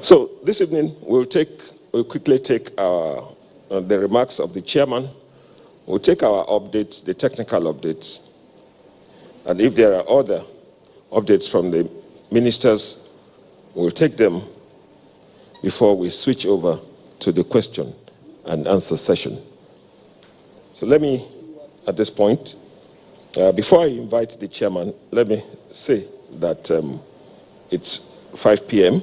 So this evening we'll quickly take the remarks of the chairman. We'll take our updates, the technical updates, and if there are other updates from the ministers, we'll take them before we switch over to the question and answer session. So let me, at this point, before I invite the chairman, let me say that it's 5 p.m.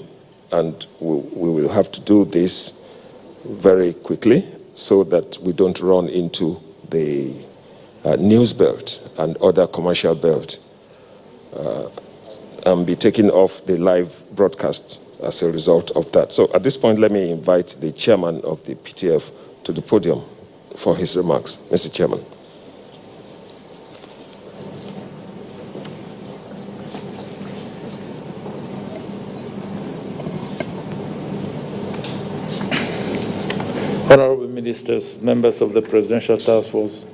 and we will have to do this very quickly so that we don't run into the news belt and other commercial belt and be taken off the live broadcast as a result of that. So at this point, let me invite the chairman of the PTF to the podium for his remarks. Mr. Chairman. Honorable Ministers, members of the Presidential Task Force,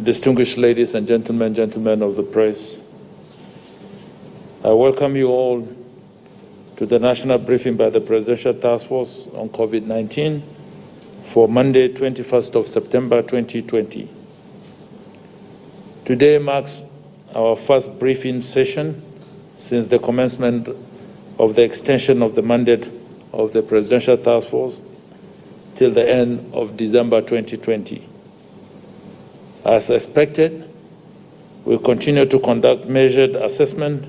distinguished ladies and gentlemen of the press, I welcome you all to the national briefing by the Presidential Task Force on COVID-19 for Monday, 21st of September 2020. Today marks our first briefing session since the commencement of the extension of the mandate of the Presidential Task Force till the end of December 2020. As expected, we continue to conduct measured assessment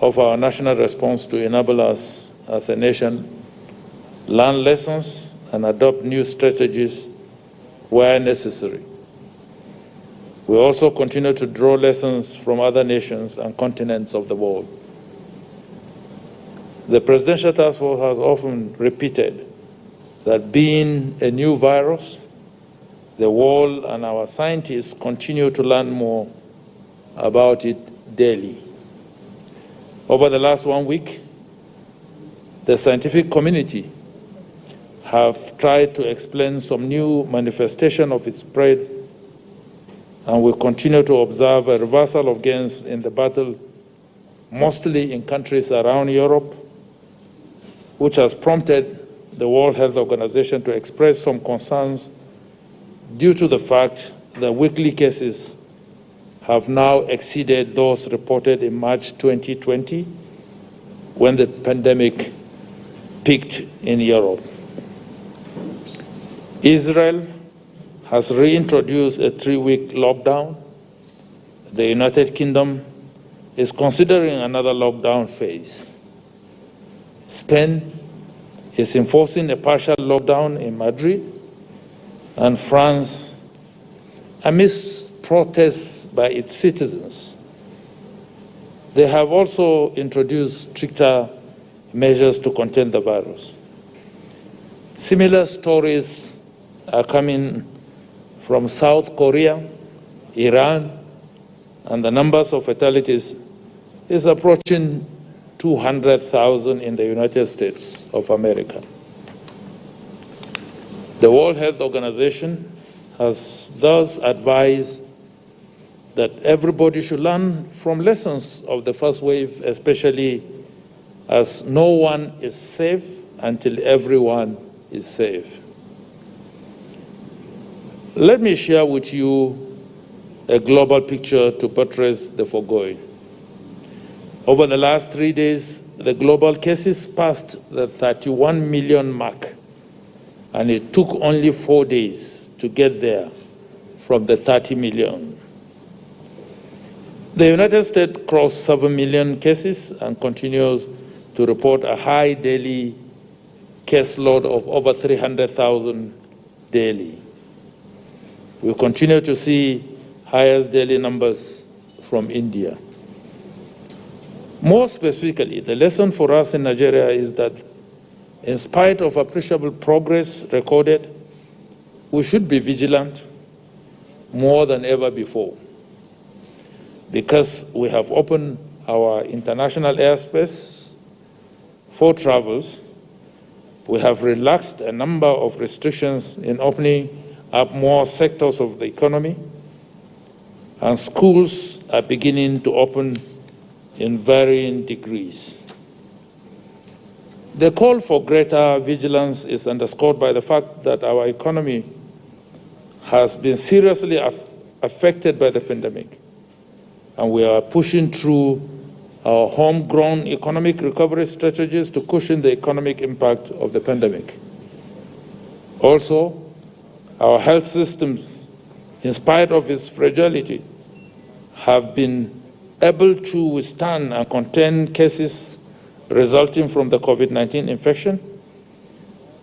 of our national response to enable us as a nation learn lessons and adopt new strategies where necessary. We also continue to draw lessons from other nations and continents of the world. The Presidential Task Force has often repeated that being a new virus, the world and our scientists continue to learn more about it daily. Over the last 1 week, the scientific community have tried to explain some new manifestation of its spread, and we continue to observe a reversal of gains in the battle, mostly in countries around Europe, which has prompted the World Health Organization to express some concerns due to the fact that weekly cases have now exceeded those reported in March 2020 when the pandemic peaked in Europe. Israel has reintroduced a 3-week lockdown. The United Kingdom is considering another lockdown phase. Spain is enforcing a partial lockdown in Madrid, and France, amidst protests by its citizens, they have also introduced stricter measures to contain the virus. Similar stories are coming from South Korea, Iran, and the numbers of fatalities is approaching 200,000 in the United States of America. The World Health Organization has thus advised that everybody should learn from lessons of the first wave, especially as no one is safe until everyone is safe. Let me share with you a global picture to buttress the foregoing. Over the last 3 days, the global cases passed the 31 million mark, and it took only 4 days to get there from the 30 million. The United States crossed 7 million cases and continues to report a high daily case load of over 300,000 daily. We continue to see highest daily numbers from India. More specifically, the lesson for us in Nigeria is that in spite of appreciable progress recorded, we should be vigilant more than ever before, because we have opened our international airspace for travels. We have relaxed a number of restrictions in opening up more sectors of the economy, and schools are beginning to open in varying degrees. The call for greater vigilance is underscored by the fact that our economy has been seriously affected by the pandemic, and we are pushing through our homegrown economic recovery strategies to cushion the economic impact of the pandemic. Also, our health systems, in spite of its fragility, have been able to withstand and contain cases resulting from the COVID-19 infection,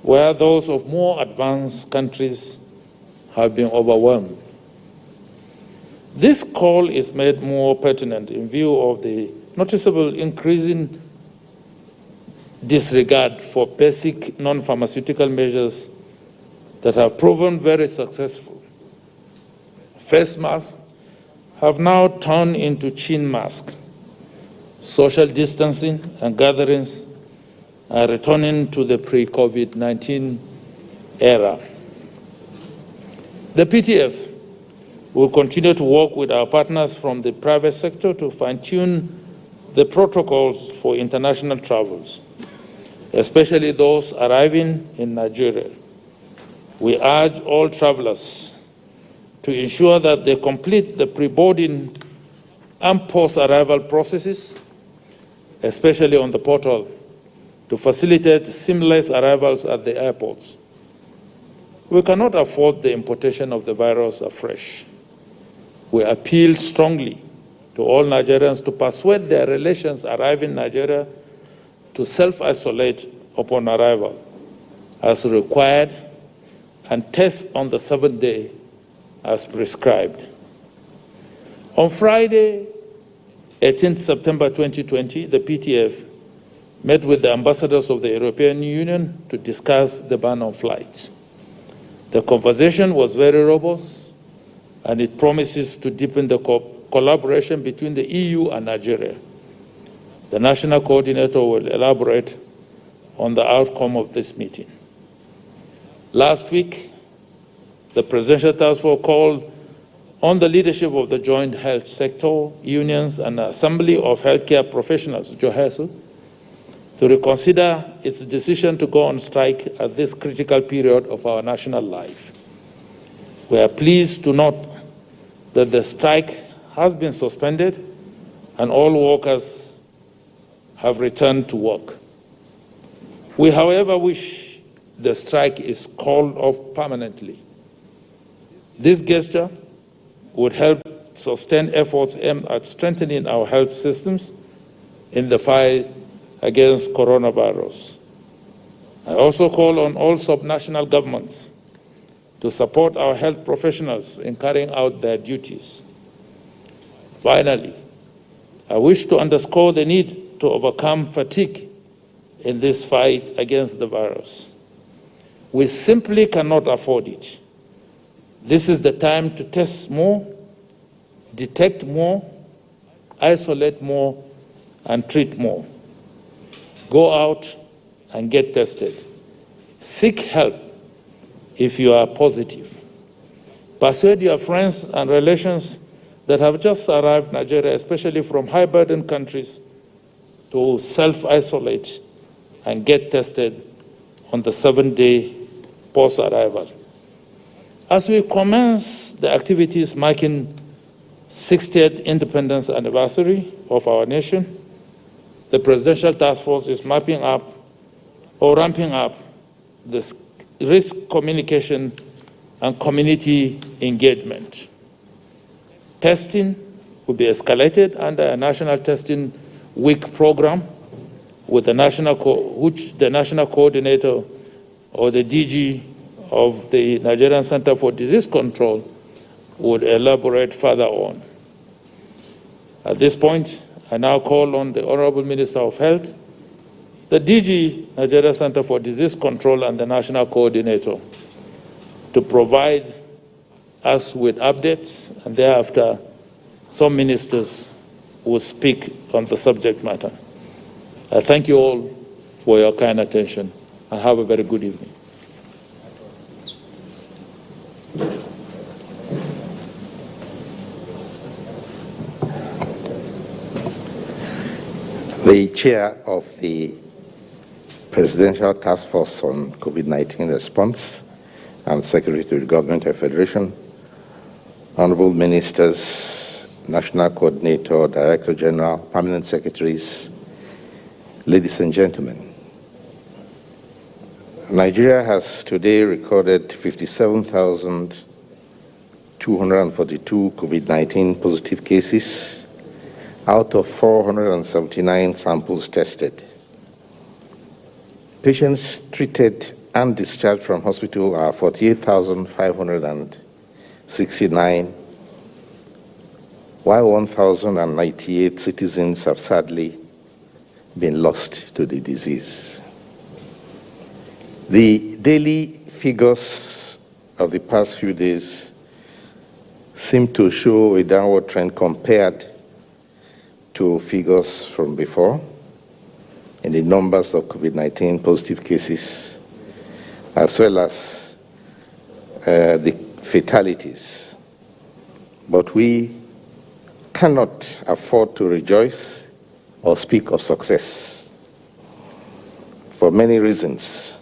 where those of more advanced countries have been overwhelmed. This call is made more pertinent in view of the noticeable increasing disregard for basic non-pharmaceutical measures that have proven very successful. Face masks have now turned into chin masks. Social distancing and gatherings are returning to the pre-COVID-19 era. The PTF will continue to work with our partners from the private sector to fine-tune the protocols for international travels, especially those arriving in Nigeria. We urge all travelers to ensure that they complete the pre-boarding and post-arrival processes, especially on the portal, to facilitate seamless arrivals at the airports. We cannot afford the importation of the virus afresh. We appeal strongly to all Nigerians to persuade their relations arriving in Nigeria to self-isolate upon arrival as required and test on the 7th day as prescribed. On Friday, 18th September 2020, the PTF met with the ambassadors of the European Union to discuss the ban on flights. The conversation was very robust, and it promises to deepen the collaboration between the EU and Nigeria. The national coordinator will elaborate on the outcome of this meeting. Last week, the Presidential Task Force called on the leadership of the joint health sector, unions, and Assembly of Healthcare Professionals, JOHESU, to reconsider its decision to go on strike at this critical period of our national life. We are pleased to note that the strike has been suspended and all workers have returned to work. We, however, wish the strike is called off permanently. This gesture would help sustain efforts aimed at strengthening our health systems in the fight against coronavirus. I also call on all subnational governments to support our health professionals in carrying out their duties. Finally, I wish to underscore the need to overcome fatigue in this fight against the virus. We simply cannot afford it. This is the time to test more, detect more, isolate more, and treat more. Go out and get tested. Seek help if you are positive. Persuade your friends and relations that have just arrived in Nigeria, especially from high-burden countries, to self-isolate and get tested on the 7th-day post-arrival. As we commence the activities marking 60th independence anniversary of our nation, the Presidential Task Force is ramping up the risk communication and community engagement. Testing will be escalated under a National Testing Week program with the which the national coordinator or the DG of the Nigerian Center for Disease Control would elaborate further on. At this point, I now call on the Honorable Minister of Health, the DG, Nigeria Center for Disease Control, and the National Coordinator to provide us with updates, and thereafter some ministers will speak on the subject matter. I thank you all for your kind attention, and have a very good evening. The Chair of the Presidential Task Force on COVID-19 Response and Secretary to the Government of Federation, Honorable Ministers, National Coordinator, Director General, Permanent Secretaries, ladies and gentlemen. Nigeria has today recorded 57,242 COVID-19 positive cases out of 479 samples tested. Patients treated and discharged from hospital are 48,569, while 1,098 citizens have sadly been lost to the disease. The daily figures of the past few days seem to show a downward trend compared to figures from before in the numbers of COVID-19 positive cases, as well as the fatalities. But we cannot afford to rejoice or speak of success for many reasons.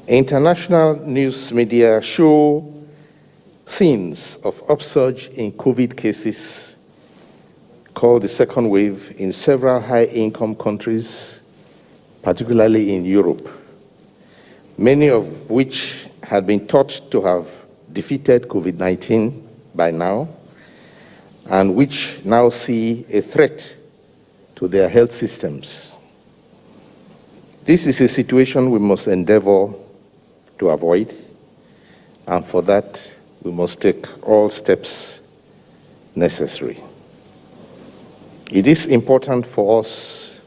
International news media show scenes of upsurge in COVID cases called the second wave in several high-income countries, particularly in Europe, many of which had been thought to have defeated COVID-19 by now, and which now see a threat to their health systems. This is a situation we must endeavor to avoid, and for that, we must take all steps necessary. It is important for us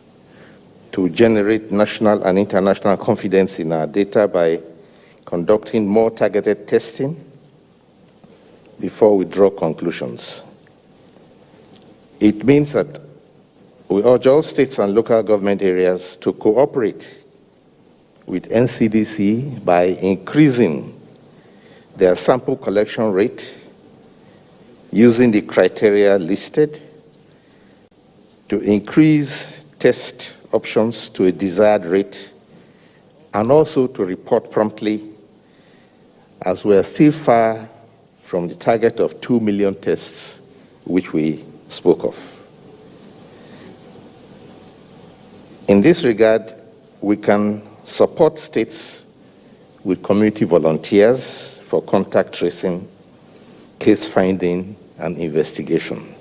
to generate national and international confidence in our data by conducting more targeted testing before we draw conclusions. It means that we urge all states and local government areas to cooperate with NCDC by increasing their sample collection rate using the criteria listed, to increase test options to a desired rate, and also to report promptly, as we are still far from the target of 2 million tests which we spoke of. In this regard, we can support states with community volunteers for contact tracing, case finding, and investigation.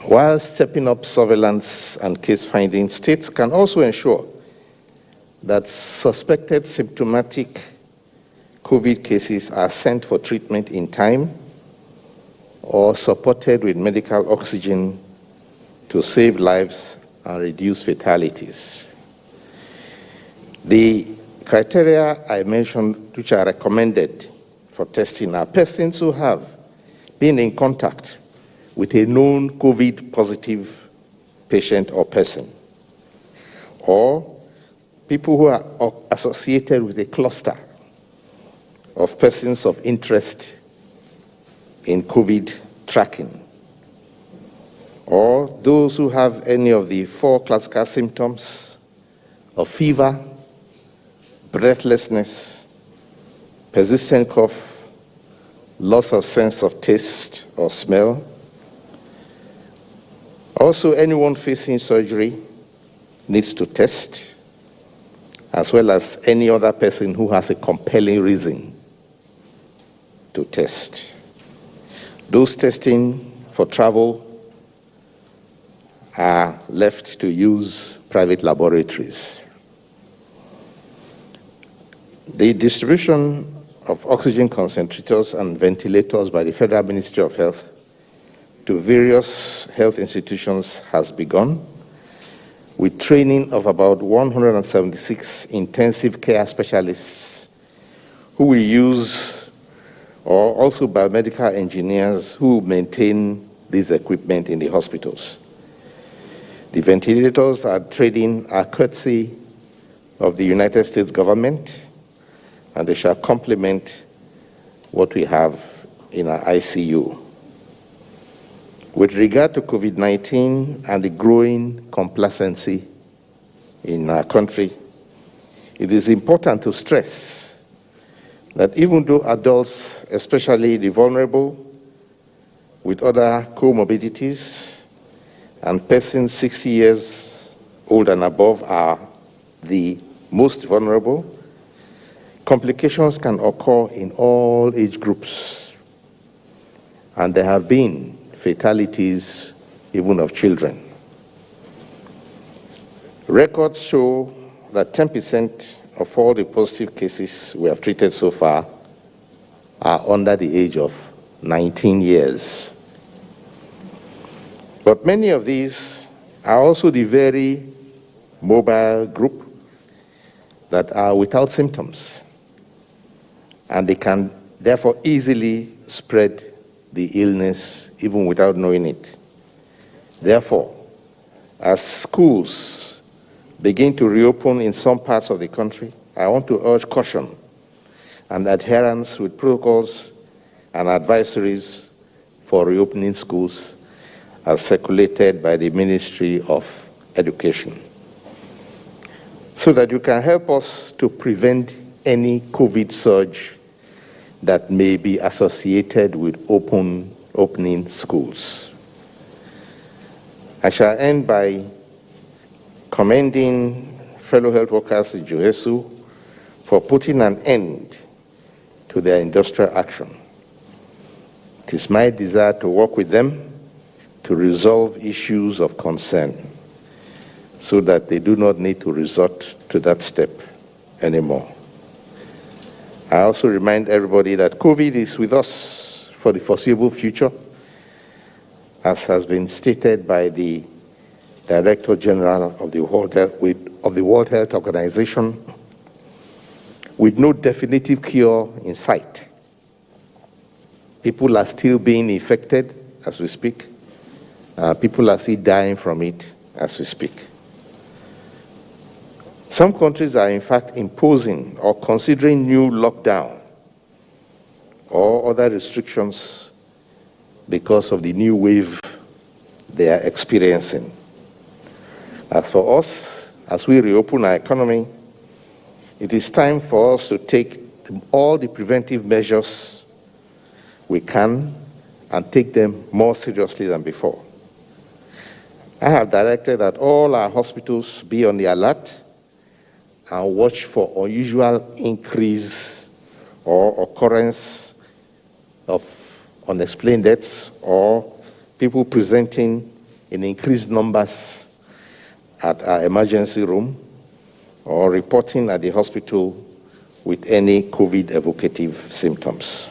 While stepping up surveillance and case finding, states can also ensure that suspected symptomatic COVID cases are sent for treatment in time or supported with medical oxygen to save lives and reduce fatalities. The criteria I mentioned, which are recommended for testing, are persons who have been in contact with a known COVID positive patient or person, or people who are associated with a cluster of persons of interest in COVID tracking, or those who have any of the 4 classical symptoms of fever, breathlessness, persistent cough, loss of sense of taste or smell. Also, anyone facing surgery needs to test, as well as any other person who has a compelling reason to test. Those testing for travel are left to use private laboratories. The distribution of oxygen concentrators and ventilators by the Federal Ministry of Health to various health institutions has begun, with training of about 176 intensive care specialists who will use, or also biomedical engineers who maintain this equipment in the hospitals. The ventilators are courtesy of the United States government, and they shall complement what we have in our ICU. With regard to COVID-19 and the growing complacency in our country, it is important to stress that even though adults, especially the vulnerable with other comorbidities, and persons 60 years old and above are the most vulnerable, complications can occur in all age groups, and there have been fatalities even of children. Records show that 10% of all the positive cases we have treated so far are under the age of 19 years. But many of these are also the very mobile group that are without symptoms, and they can therefore easily spread the illness even without knowing it. Therefore, as schools begin to reopen in some parts of the country, I want to urge caution and adherence with protocols and advisories for reopening schools as circulated by the Ministry of Education, so that you can help us to prevent any COVID surge that may be associated with opening schools. I shall end by commending fellow health workers in Joesu for putting an end to their industrial action. It is my desire to work with them to resolve issues of concern so that they do not need to resort to that step anymore. I also remind everybody that COVID is with us for the foreseeable future, as has been stated by the Director General of the World Health Organization, with no definitive cure in sight. People are still being infected as we speak. People are still dying from it as we speak. Some countries are in fact imposing or considering new lockdown or other restrictions because of the new wave they are experiencing. As for us, as we reopen our economy, it is time for us to take all the preventive measures we can and take them more seriously than before. I have directed that all our hospitals be on the alert and watch for unusual increase or occurrence of unexplained deaths or people presenting in increased numbers at our emergency room or reporting at the hospital with any COVID evocative symptoms.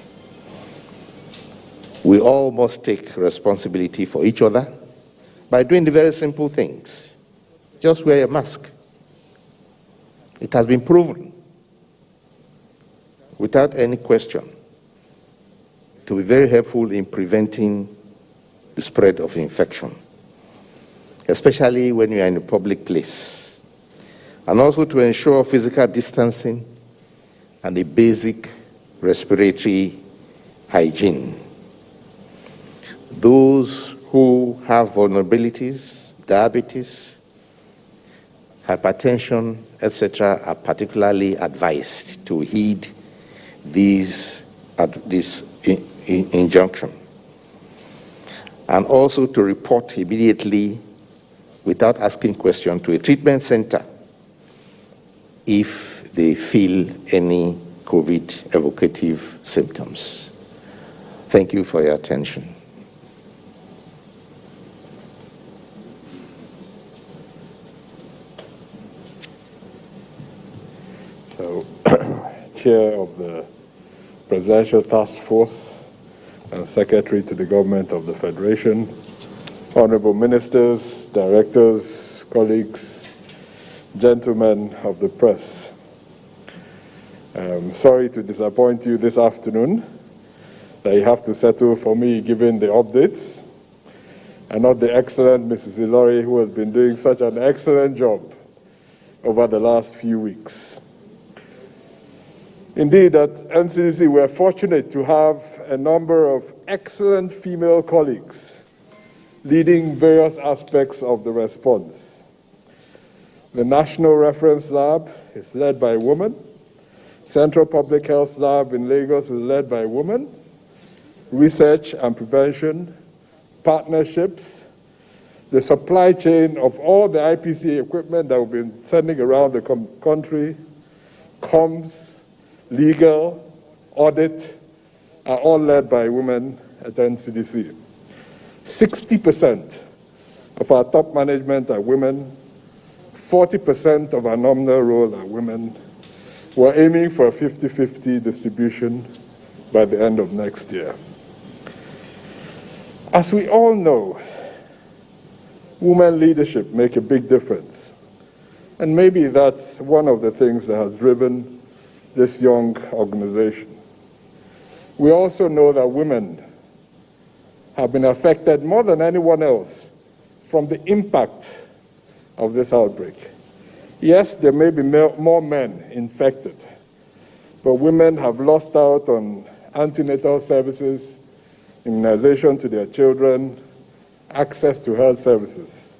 We all must take responsibility for each other by doing the very simple things. Just wear a mask. It has been proven, without any question, to be very helpful in preventing the spread of infection, especially when you are in a public place, and also to ensure physical distancing and a basic respiratory hygiene. Those who have vulnerabilities, diabetes, hypertension, etc., are particularly advised to heed this injunction, and also to report immediately without asking questions to a treatment center if they feel any COVID evocative symptoms. Thank you for your attention. So, Chair of the Presidential Task Force and Secretary to the Government of the Federation, Honorable Ministers, Directors, colleagues, gentlemen of the press. I'm sorry to disappoint you this afternoon, that you have to settle for me giving the updates, and not the excellent Mrs. Ilori, who has been doing such an excellent job over the last few weeks. Indeed, at NCDC, we're fortunate to have a number of excellent female colleagues leading various aspects of the response. The National Reference Lab is led by a woman. Central Public Health Lab in Lagos is led by a woman. Research and prevention, partnerships, the supply chain of all the IPC equipment that we've been sending around the country, comms, legal, audit, are all led by women at NCDC. 60% of our top management are women, 40% of our nominal role are women. We're aiming for a 50-50 distribution by the end of next year. As we all know, women leadership make a big difference. And maybe that's one of the things that has driven this young organization. We also know that women have been affected more than anyone else from the impact of this outbreak. Yes, there may be more men infected, but women have lost out on antenatal services, immunization to their children, access to health services.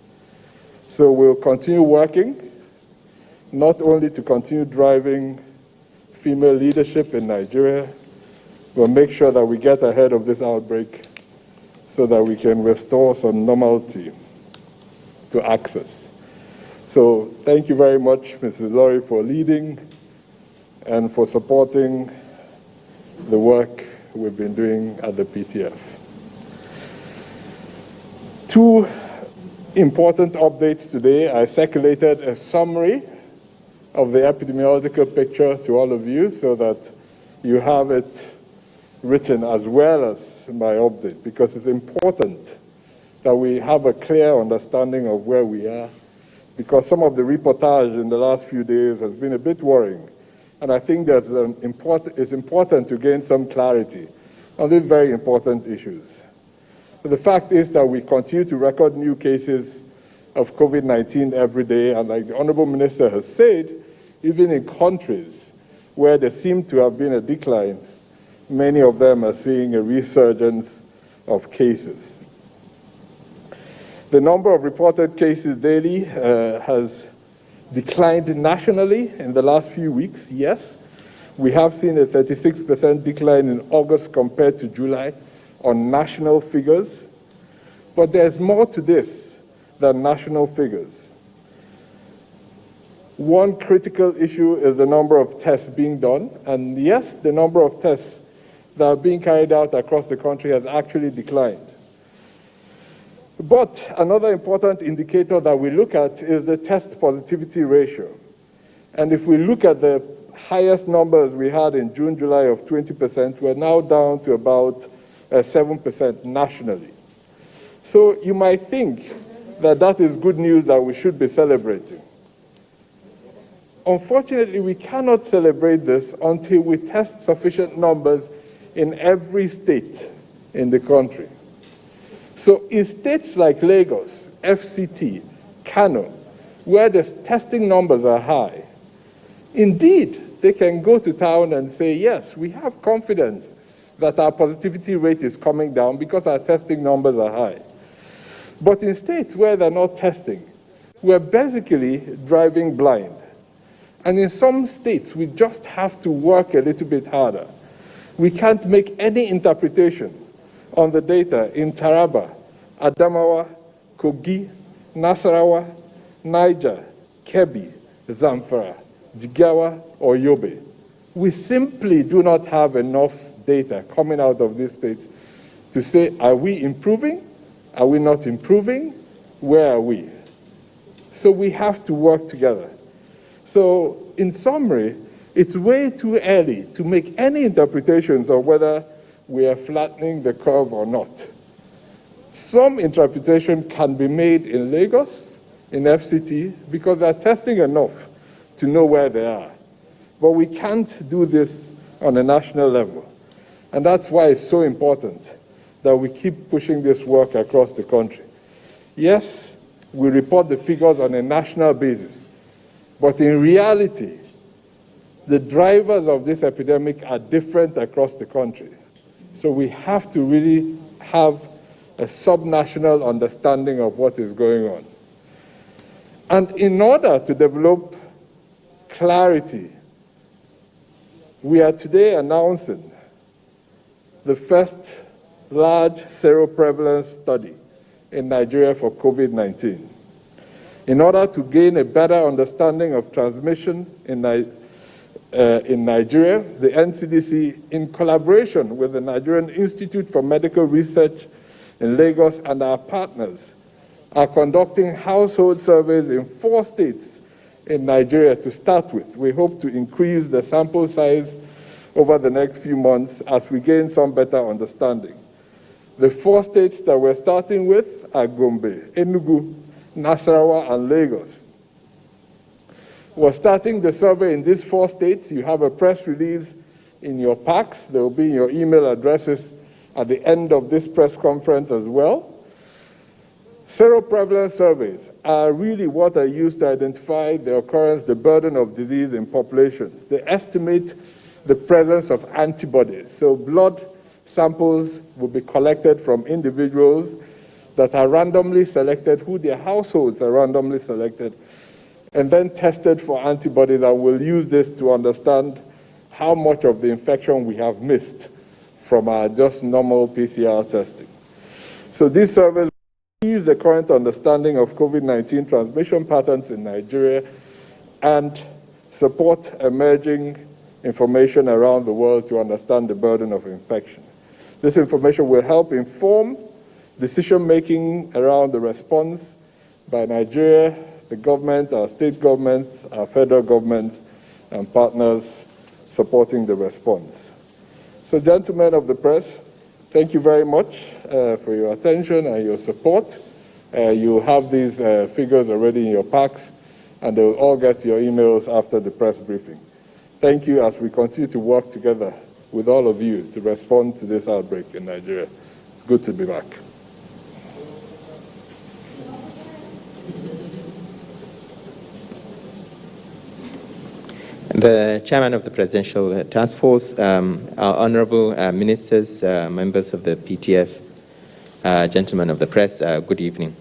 So we'll continue working, not only to continue driving female leadership in Nigeria, but make sure that we get ahead of this outbreak so that we can restore some normality to access. So thank you very much, Mrs. Laurie, for leading and for supporting the work we've been doing at the PTF. Two important updates today. I circulated a summary of the epidemiological picture to all of you so that you have it written as well as my update, because it's important that we have a clear understanding of where we are, because some of the reportage in the last few days has been a bit worrying. And I think that it's important to gain some clarity on these very important issues. The fact is that we continue to record new cases of COVID-19 every day, and like the Honorable Minister has said, even in countries where there seemed to have been a decline, many of them are seeing a resurgence of cases. The number of reported cases daily has declined nationally in the last few weeks, yes. We have seen a 36% decline in August compared to July on national figures. But there's more to this than national figures. One critical issue is the number of tests being done. And yes, the number of tests that are being carried out across the country has actually declined. But another important indicator that we look at is the test positivity ratio. And if we look at the highest numbers we had in June, July of 20%, we're now down to about 7% nationally. So you might think that that is good news that we should be celebrating. Unfortunately, we cannot celebrate this until we test sufficient numbers in every state in the country. So in states like Lagos, FCT, Kano, where the testing numbers are high, indeed, they can go to town and say, yes, we have confidence that our positivity rate is coming down because our testing numbers are high. But in states where they're not testing, we're basically driving blind. And in some states, we just have to work a little bit harder. We can't make any interpretation on the data in Taraba, Adamawa, Kogi, Nasarawa, Niger, Kebbi, Zamfara, Jigawa, or Yobe. We simply do not have enough data coming out of these states to say, are we improving? Are we not improving? Where are we? So we have to work together. So in summary, it's way too early to make any interpretations of whether we are flattening the curve or not. Some interpretation can be made in Lagos, in FCT, because they're testing enough to know where they are. But we can't do this on a national level. And that's why it's so important that we keep pushing this work across the country. Yes, we report the figures on a national basis, but in reality, the drivers of this epidemic are different across the country. So we have to really have a subnational understanding of what is going on. And in order to develop clarity, we are today announcing the first large seroprevalence study in Nigeria for COVID-19. In order to gain a better understanding of transmission in Nigeria, the NCDC, in collaboration with the Nigerian Institute for Medical Research in Lagos and our partners, are conducting household surveys in 4 states in Nigeria to start with. We hope to increase the sample size over the next few months as we gain some better understanding. The 4 states that we're starting with are Gombe, Enugu, Nasarawa, and Lagos. We're starting the survey in these 4 states. You have a press release in your packs. They will be in your email addresses at the end of this press conference as well. Seroprevalence surveys are really what are used to identify the occurrence, the burden of disease in populations. They estimate the presence of antibodies. So blood samples will be collected from individuals that are randomly selected, who their households are randomly selected, and then tested for antibodies, and we'll use this to understand how much of the infection we have missed from our just normal PCR testing. So these surveys use the current understanding of COVID-19 transmission patterns in Nigeria and support emerging information around the world to understand the burden of infection. This information will help inform decision-making around the response by Nigeria, the government, our state governments, our federal governments, and partners supporting the response. So, gentlemen of the press, thank you very much for your attention and your support. You have these figures already in your packs, and they will all get to your emails after the press briefing. Thank you as we continue to work together with all of you to respond to this outbreak in Nigeria. It's good to be back. The chairman of the Presidential Task Force, our honorable ministers, members of the PTF, gentlemen of the press, good evening.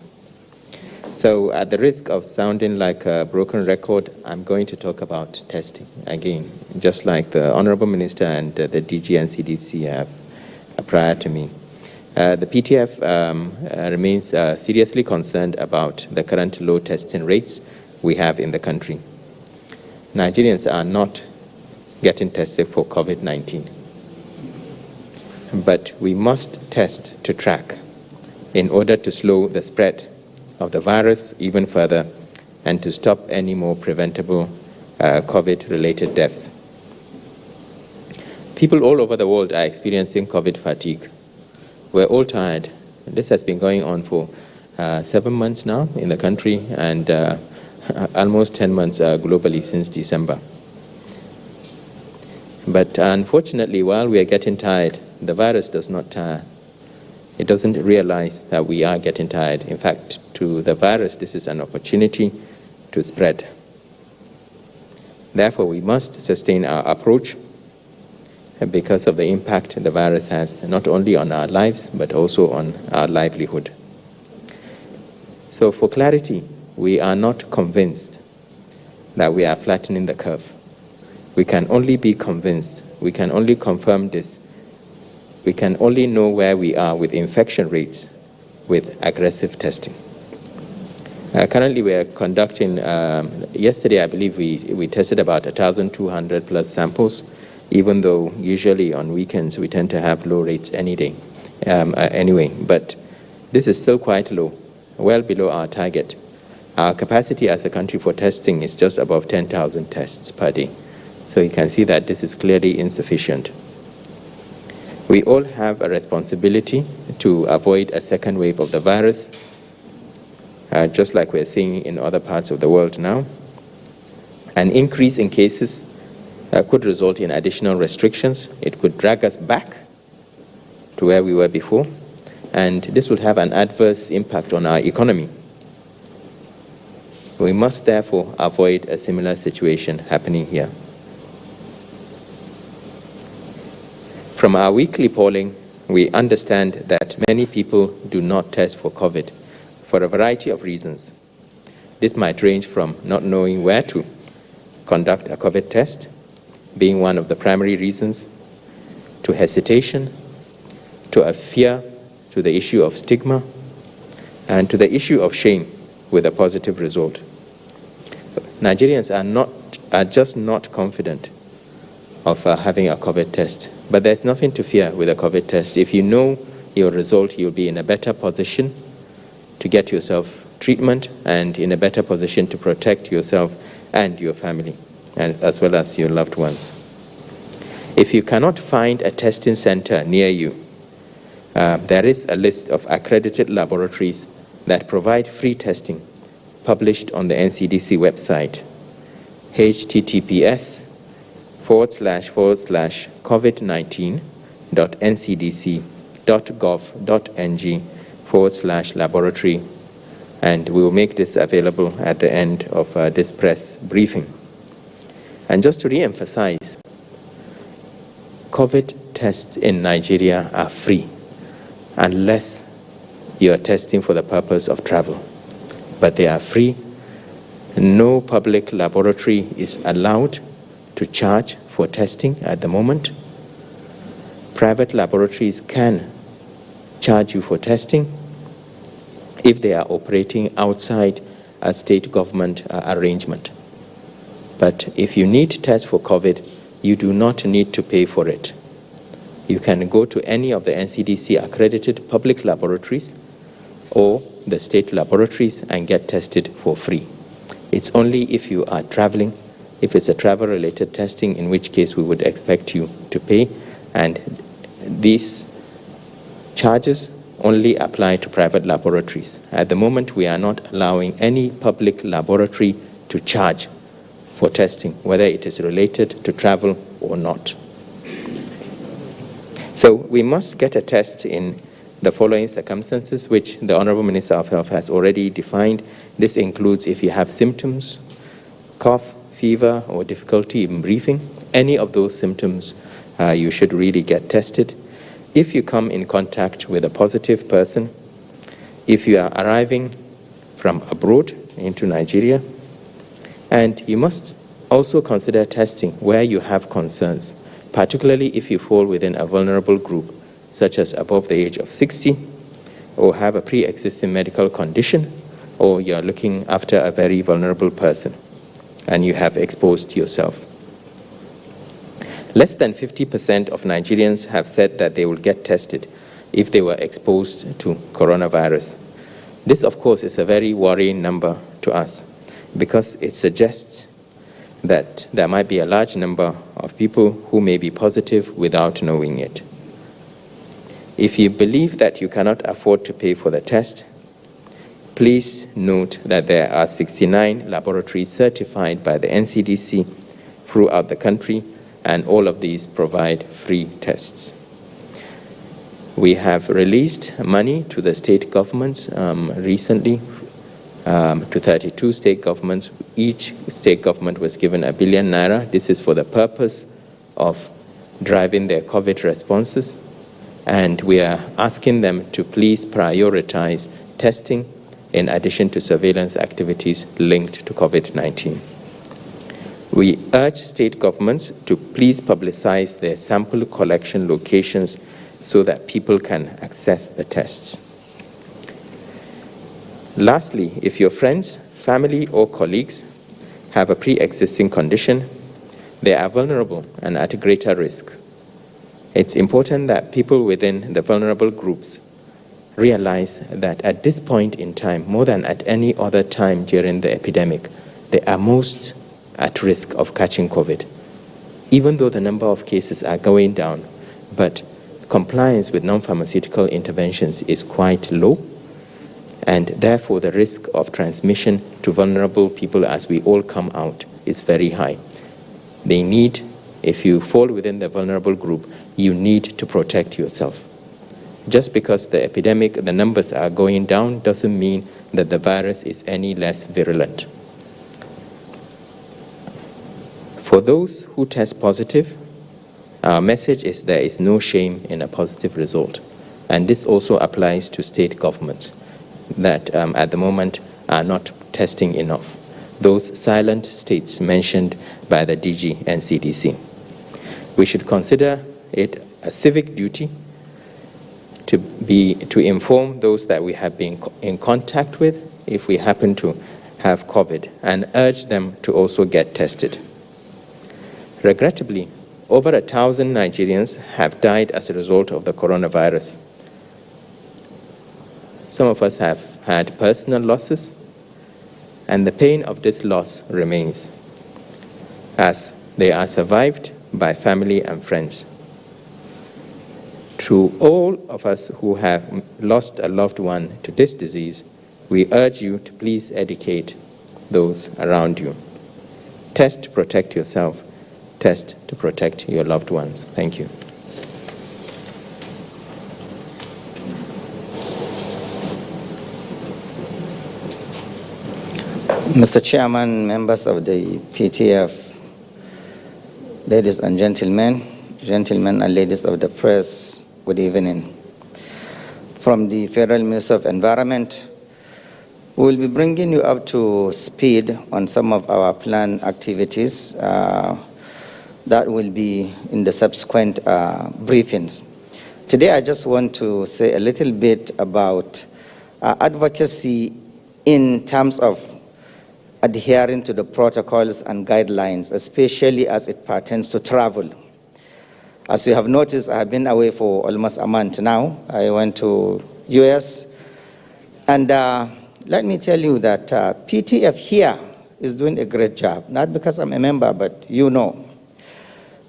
So at the risk of sounding like a broken record, I'm going to talk about testing again, just like the honorable minister and the DG and CDC have prior to me. The PTF remains seriously concerned about the current low testing rates we have in the country. Nigerians are not getting tested for COVID-19. But we must test to track in order to slow the spread of the virus even further and to stop any more preventable COVID-related deaths. People all over the world are experiencing COVID fatigue. We're all tired. This has been going on for 7 months now in the country and almost 10 months globally since December. But unfortunately, while we are getting tired, the virus does not tire. It doesn't realize that we are getting tired. In fact, to the virus, this is an opportunity to spread. Therefore, we must sustain our approach because of the impact the virus has not only on our lives, but also on our livelihood. So for clarity, we are not convinced that we are flattening the curve. We can only be convinced, we can only confirm this, we can only know where we are with infection rates with aggressive testing. Currently we are conducting, yesterday I believe we tested about 1,200 plus samples, even though usually on weekends we tend to have low rates any day, anyway. But this is still quite low, well below our target. Our capacity as a country for testing is just above 10,000 tests per day. So you can see that this is clearly insufficient. We all have a responsibility to avoid a second wave of the virus, just like we're seeing in other parts of the world now. An increase in cases could result in additional restrictions. It could drag us back to where we were before, and this would have an adverse impact on our economy. We must therefore avoid a similar situation happening here. From our weekly polling, we understand that many people do not test for COVID for a variety of reasons. This might range from not knowing where to conduct a COVID test, being one of the primary reasons, to hesitation, to a fear, to the issue of stigma, and to the issue of shame with a positive result. Nigerians are just not confident of having a COVID test. But there's nothing to fear with a COVID test. If you know your result, you'll be in a better position to get yourself treatment and in a better position to protect yourself and your family, and as well as your loved ones. If you cannot find a testing center near you, there is a list of accredited laboratories that provide free testing published on the NCDC website, https://covid19.ncdc.gov.ng/laboratory, and we will make this available at the end of this press briefing. And just to re-emphasize, COVID tests in Nigeria are free unless you are testing for the purpose of travel. But they are free. No public laboratory is allowed to charge for testing at the moment. Private laboratories can charge you for testing if they are operating outside a state government arrangement. But if you need tests for COVID, you do not need to pay for it. You can go to any of the NCDC accredited public laboratories or the state laboratories and get tested for free. It's only if you are traveling, if it's a travel-related testing, in which case we would expect you to pay, and these charges only apply to private laboratories. At the moment, we are not allowing any public laboratory to charge for testing, whether it is related to travel or not. So we must get a test in the following circumstances, which the Honorable Minister of Health has already defined. This includes if you have symptoms, cough, fever, or difficulty in breathing. Any of those symptoms, you should really get tested. If you come in contact with a positive person, if you are arriving from abroad into Nigeria, and you must also consider testing where you have concerns, particularly if you fall within a vulnerable group, such as above the age of 60, or have a pre-existing medical condition, or you're looking after a very vulnerable person, and you have exposed yourself. Less than 50% of Nigerians have said that they will get tested if they were exposed to coronavirus. This, of course, is a very worrying number to us, because it suggests that there might be a large number of people who may be positive without knowing it. If you believe that you cannot afford to pay for the test, please note that there are 69 laboratories certified by the NCDC throughout the country, and all of these provide free tests. We have released money to the state governments recently, to 32 state governments. Each state government was given ₦1 billion. This is for the purpose of driving their COVID responses. And we are asking them to please prioritize testing in addition to surveillance activities linked to COVID-19. We urge state governments to please publicize their sample collection locations so that people can access the tests. Lastly, if your friends, family, or colleagues have a pre-existing condition, they are vulnerable and at a greater risk. It's important that people within the vulnerable groups realize that at this point in time, more than at any other time during the epidemic, they are most at risk of catching COVID. Even though the number of cases are going down, but compliance with non-pharmaceutical interventions is quite low, and therefore the risk of transmission to vulnerable people as we all come out is very high. They need, if you fall within the vulnerable group, you need to protect yourself. Just because the epidemic, the numbers are going down, doesn't mean that the virus is any less virulent. For those who test positive, our message is there is no shame in a positive result. And this also applies to state governments that at the moment are not testing enough. Those silent states mentioned by the DG and CDC. We should consider it a civic duty to inform those that we have been in contact with if we happen to have COVID, and urge them to also get tested. Regrettably, over 1,000 Nigerians have died as a result of the coronavirus. Some of us have had personal losses, and the pain of this loss remains, as they are survived by family and friends. To all of us who have lost a loved one to this disease, we urge you to please educate those around you. Test to protect yourself. Test to protect your loved ones. Thank you. Mr. Chairman, members of the PTF, ladies and gentlemen and ladies of the press, good evening. From the Federal Ministry of Environment, we will be bringing you up to speed on some of our planned activities that will be in the subsequent briefings. Today, I just want to say a little bit about advocacy in terms of adhering to the protocols and guidelines, especially as it pertains to travel. As you have noticed, I have been away for almost a month now. I went to US, and let me tell you that PTF here is doing a great job, not because I'm a member, but you know.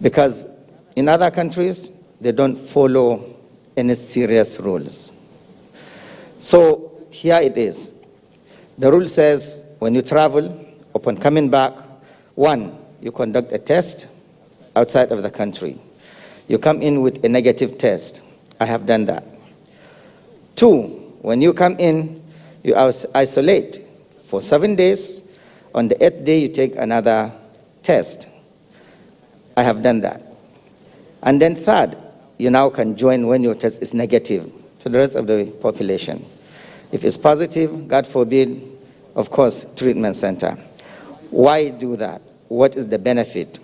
Because in other countries, they don't follow any serious rules. So here it is. The rule says when you travel, upon coming back, 1, you conduct a test outside of the country. You come in with a negative test. I have done that. 2, when you come in, you isolate for 7 days. On the 8th day, you take another test. I have done that. And then 3rd, you now can join when your test is negative to the rest of the population. If it's positive, God forbid, of course, treatment center. Why do that? What is the benefit?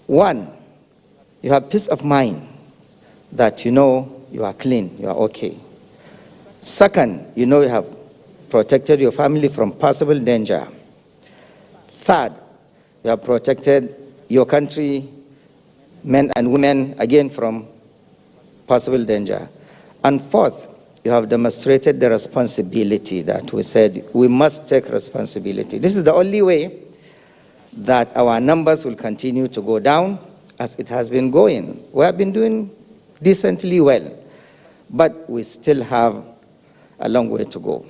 1, you have peace of mind that you know you are clean, you are okay. 2nd, you know you have protected your family from possible danger. 3rd, you have protected your country, men and women, again, from possible danger. And 4th, you have demonstrated the responsibility that we said we must take responsibility. This is the only way that our numbers will continue to go down as it has been going. We have been doing decently well, but we still have a long way to go.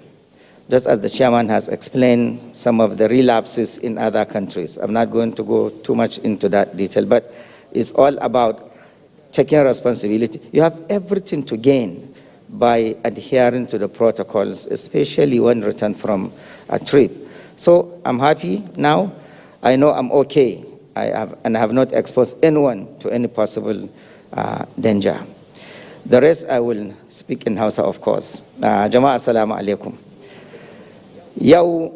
Just as the chairman has explained some of the relapses in other countries. I'm not going to go too much into that detail, but it's all about taking responsibility. You have everything to gain by adhering to the protocols, especially when returned from a trip. So I'm happy now. I know I'm okay. I have not exposed anyone to any possible danger. The rest I will speak in Hausa, of course. Jama'a assalamu alaikum. Yau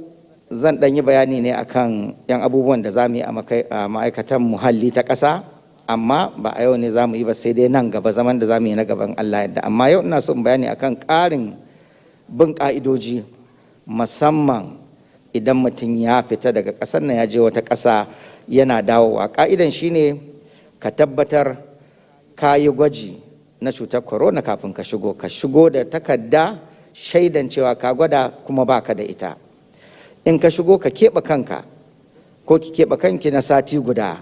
zan ɗan yi bayani ne akan yan abubuwan da za mu yi a ma'aikatan muhalli ta ƙasa, amma ba a yau ne za mu yi ba, sai dai nan gaba, zaman da za mu yi na gaban Allah yadda. Amma yau ina so in bayani akan ƙarin bin ƙa'idoji, musamman idan mutum ya fita daga ƙasar nan ya je wata ƙasa yana dawowa. Ƙa'idan shine ka tabbatar ka yi gwaji na cutar corona kafin ka shigo da takarda shaidan cewa ka gwada kuma baka da ita. In ka shigo ka keɓe kanka ko ki keɓe kanki na sati guda,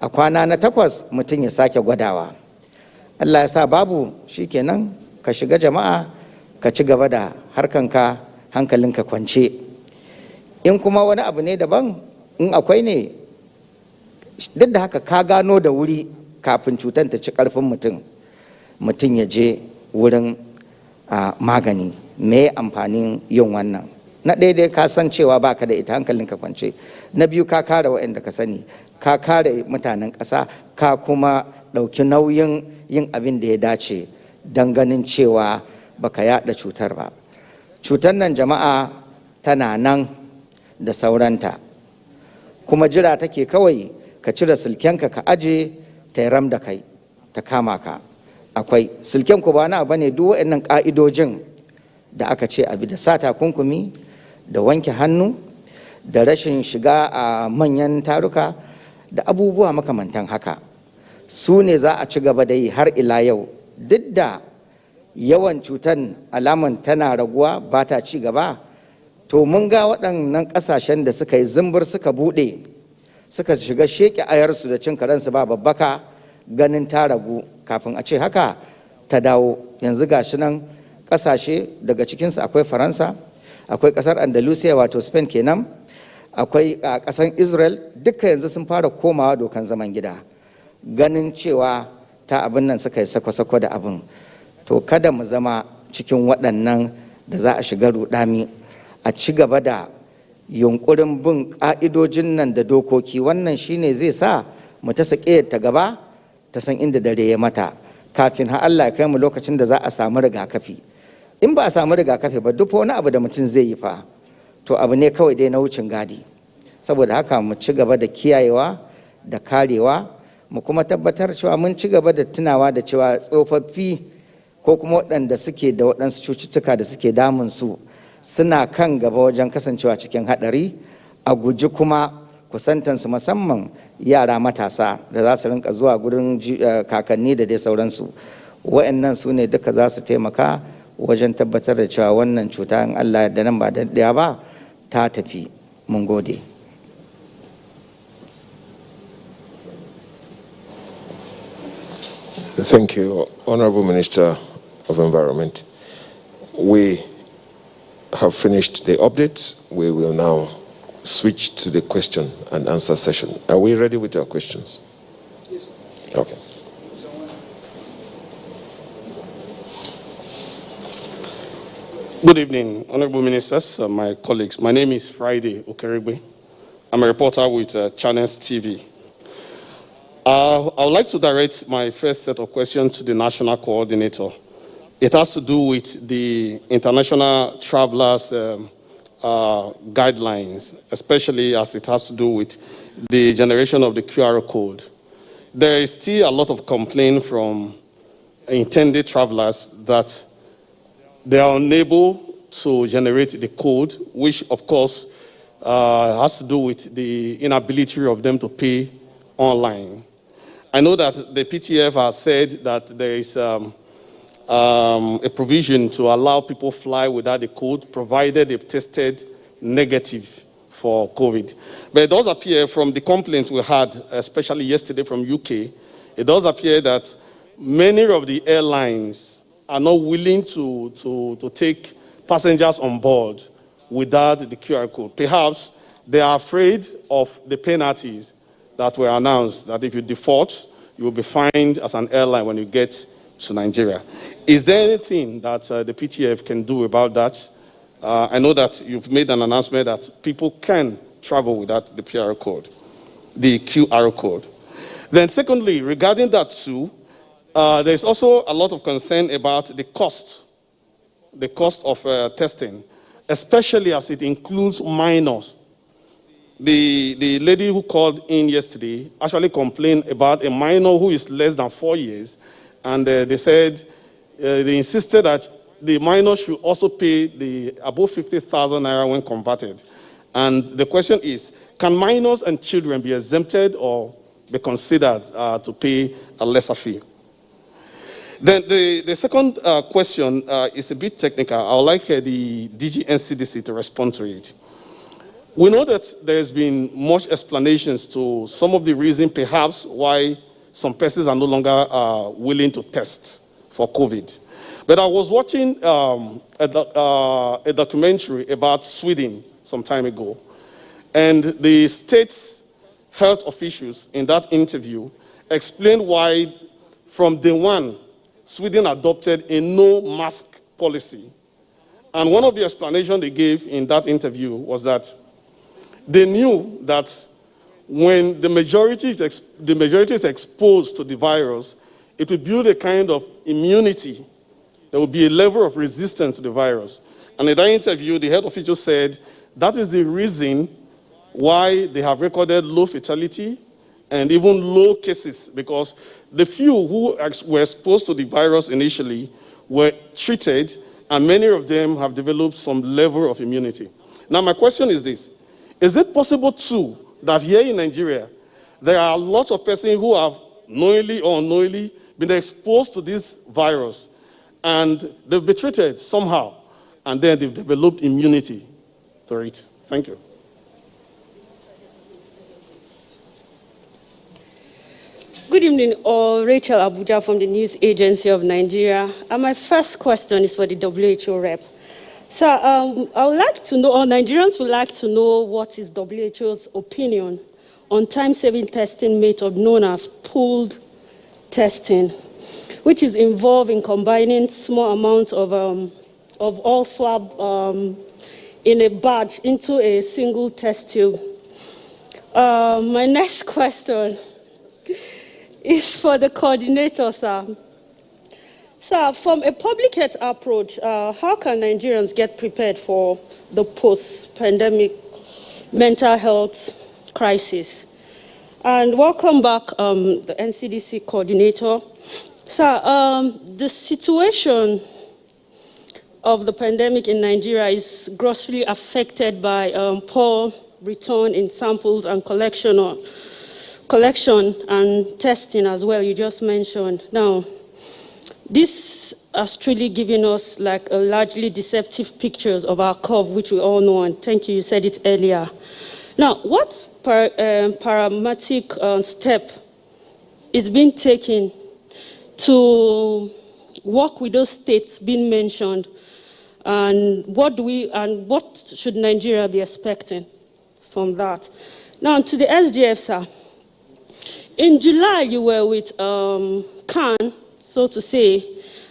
a kwana na 8 mutum ya sake gwadawa. Allah ya sa babu, shikenan ka shiga jama'a ka ci gaba da harkanka hankalinka kwance. In kuma wani abu ne daban, in akwai ne, duk da haka ka gano da wuri kafin cutar ta ci ƙarfin mutum ya je wurin magani. Me amfanin yin wannan? Na ɗaya ka san cewa baka da ita, hankalinka kwance. Na biyu, ka kare waɗanda ka sani, ka kare mutanen ƙasa, ka kuma ɗauki nauyin yin abin da ya dace don ganin cewa baka yaɗa cutar ba. Cutar nan jama'a tana nan da sauranta, kuma jira take kawai ka cire silkenka ka aje ta ram da kai ta kama ka. Akwai silken ku ba na bane duk waɗannan ƙa'idojin da aka ce abi, da sa takunkumi, da wanke hannu, da rashin shiga a manyan taruka, da abubuwa makamantan haka, su ne za a ci gaba da yi har ila yau. Duk da yawan cutan alaman tana raguwa ba ta ci gaba, to mun ga waɗannan ƙasashen da suka yi zumbur suka buɗe suka shiga sheƙi ayarsu da cin karensu ba babbaka, ganin ta ragu kafin a ce haka ta dawo. Yanzu gashi nan ƙasashe daga cikinsu akwai Faransa, akwai ƙasar Andalusiya wato Spain kenan, akwai a ƙasar Israel, duka yanzu sun fara komawa dokan zaman gida, ganin cewa ta abin nan suka yi sako-sako da abin. To kada mu zama cikin waɗannan da za a shiga rudami, a ci gaba da yunkurin bin ƙa'idojin nan da dokoki. Wannan shine zai sa mu ta sake ta gaba, ta san inda dare ya mata, kafin har Allah ya kai mu lokacin da za a samu rigakafi. In ba a samu rigakafi ba, duk wani abu da mutum zai yi fa, to abu ne kawai dai na wucin gadi. Saboda haka mu ci gaba da kiyayewa da karewa, mu kuma tabbatar cewa mun ci gaba da tunawa da cewa tsofaffi ko kuma waɗanda suke da waɗansu cututtuka da suke damun su suna kan gaba wajen kasancewa cikin haɗari. A guji kuma kusantansu, musamman yara matasa da za su rinka zuwa gurin kakanni da dai sauransu. Wa'annan su ne duka za su taimaka wajen tabbatar da cewa wannan cuta in Allah da nan ba daɗaya ba ta tafi. Mun gode. Thank you, Honorable Minister of Environment. We have finished the updates. We will now switch to the question and answer session. Are we ready with your questions? Yes. Okay. Good evening, Honorable Ministers, my colleagues. My name is Friday Okerigbe. I'm a reporter with Channels TV. I would like to direct my first set of questions to the National Coordinator. It has to do with the international travelers' guidelines, especially as it has to do with the generation of the QR code. There is still a lot of complaint from intended travelers that they are unable to generate the code, which of course has to do with the inability of them to pay online. I know that the PTF has said that there is a provision to allow people fly without the code, provided they've tested negative for COVID. But it does appear from the complaints we had, especially yesterday from UK, it does appear that many of the airlines are not willing to take passengers on board without the QR code. Perhaps they are afraid of the penalties that were announced, that if you default, you will be fined as an airline when you get to Nigeria. Is there anything that the PTF can do about that? I know that you've made an announcement that people can travel without the QR code, the QR code. Then secondly, regarding that too, there's also a lot of concern about the cost of testing, especially as it includes minors. The lady who called in yesterday actually complained about a minor who is less than 4 years, and they said they insisted that the minor should also pay the above 50,000 naira when converted. And the question is, can minors and children be exempted or be considered to pay a lesser fee? Then the second question is a bit technical. I would like the DG NCDC to respond to it. We know that there's been much explanations to some of the reasons perhaps why some persons are no longer willing to test for COVID. But I was watching a documentary about Sweden some time ago, and the state's health officials in that interview explained why from day one Sweden adopted a no mask policy. And one of the explanations they gave in that interview was that they knew that when the majority is exposed to the virus, it will build a kind of immunity there will be a level of resistance to the virus. And in that interview, the health official said that is the reason why they have recorded low fatality and even low cases, because the few who were exposed to the virus initially were treated, and many of them have developed some level of immunity. Now, my question is this. Is it possible, too, that here in Nigeria, there are lots of persons who have knowingly or unknowingly been exposed to this virus, and they've been treated somehow, and then they've developed immunity to it? Thank you. Good evening, Rachel Abuja from the News Agency of Nigeria. And my first question is for the WHO rep. So I would like to know, or Nigerians would like to know, what is WHO's opinion on time-saving testing method known as pooled testing, which is involved in combining small amounts of all swab in a batch into a single test tube. My next question is for the coordinator, sir. Sir, from a public health approach, how can Nigerians get prepared for the post-pandemic mental health crisis? And welcome back, the NCDC coordinator. Sir, the situation of the pandemic in Nigeria is grossly affected by poor return in samples and collection and testing as well, you just mentioned. Now, this has truly given us like a largely deceptive pictures of our curve, which we all know, and thank you, you said it earlier. Now, what parametric step is being taken to work with those states being mentioned, and what should Nigeria be expecting from that? Now, to the SDF, sir. In July, you were with Khan, so to say,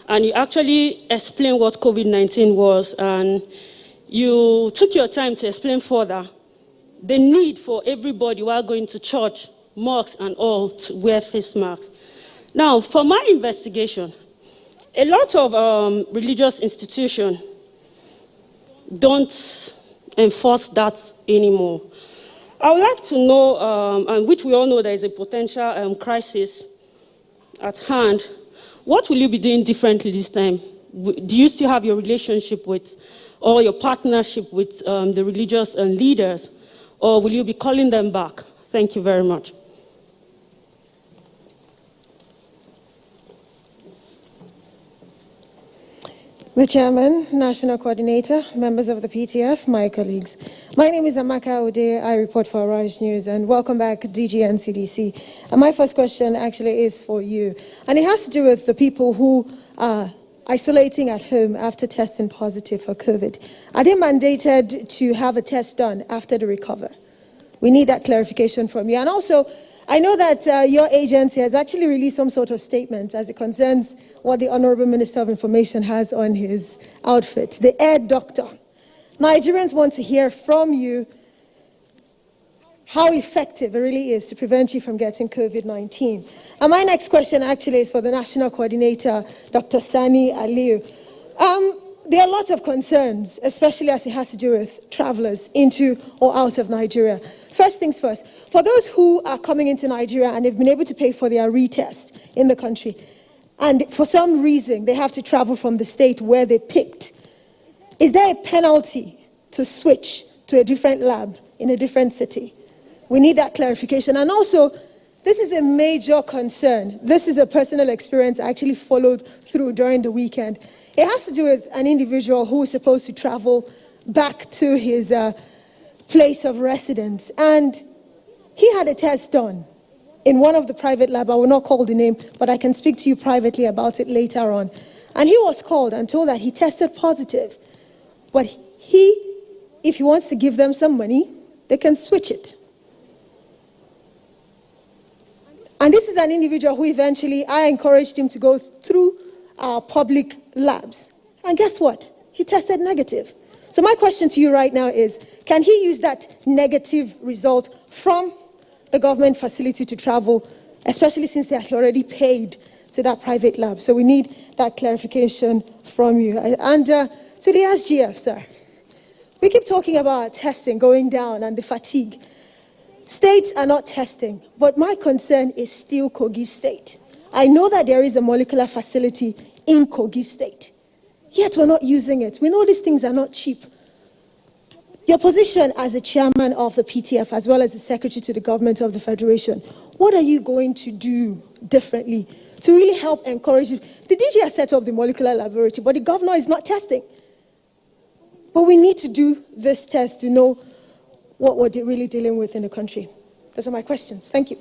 and you actually explained what COVID-19 was, and you took your time to explain further the need for everybody while going to church, mosques, and all to wear face masks. Now, for my investigation, a lot of religious institutions don't enforce that anymore. I would like to know, and which we all know there is a potential crisis at hand, what will you be doing differently this time? Do you still have your relationship with, or your partnership with the religious leaders, or will you be calling them back? Thank you very much. The Chairman, National Coordinator, members of the PTF, my colleagues. My name is Amaka Ode. I report for Arise News, and welcome back, DG NCDC. And my first question actually is for you, and it has to do with the people who are isolating at home after testing positive for COVID. Are they mandated to have a test done after the recovery? We need that clarification from you. And also, I know that your agency has actually released some sort of statement as it concerns what the Honorable Minister of Information has on his outfit, the air doctor. Nigerians want to hear from you how effective it really is to prevent you from getting COVID-19. And my next question actually is for the National Coordinator, Dr. Sani Aliyu. There are lots of concerns, especially as it has to do with travelers into or out of Nigeria. First things first, for those who are coming into Nigeria and have been able to pay for their retest in the country, and for some reason they have to travel from the state where they picked, is there a penalty to switch to a different lab in a different city? We need that clarification. And also, this is a major concern. This is a personal experience I actually followed through during the weekend. It has to do with an individual who is supposed to travel back to his place of residence. And he had a test done in one of the private labs. I will not call the name, but I can speak to you privately about it later on. And he was called and told that he tested positive. But if he wants to give them some money, they can switch it. And this is an individual who eventually, I encouraged him to go through our public labs. And guess what? He tested negative. So my question to you right now is, can he use that negative result from the government facility to travel, especially since they had already paid to that private lab. So we need that clarification from you. And to the SGF, sir, we keep talking about testing going down and the fatigue. States are not testing, but my concern is still Kogi State. I know that there is a molecular facility in Kogi State, yet we're not using it. We know these things are not cheap. Your position as the chairman of the PTF, as well as the secretary to the government of the Federation, what are you going to do differently to really help encourage it? The DG has set up the molecular laboratory, but the governor is not testing. But we need to do this test to know what we're really dealing with in the country. Those are my questions. Thank you.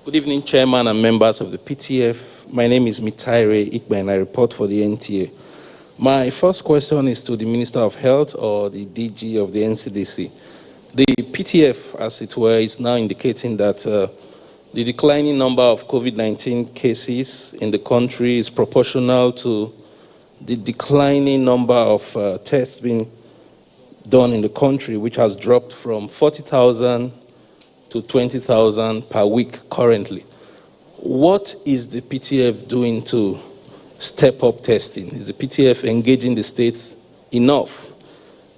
Good evening, Chairman and members of the PTF. My name is Mitaire Ikbe, and I report for the NTA. My first question is to the Minister of Health or the DG of the NCDC. The PTF, as it were, is now indicating that the declining number of COVID-19 cases in the country is proportional to the declining number of tests being done in the country, which has dropped from 40,000 to 20,000 per week currently. What is the PTF doing to step up testing? Is the PTF engaging the states enough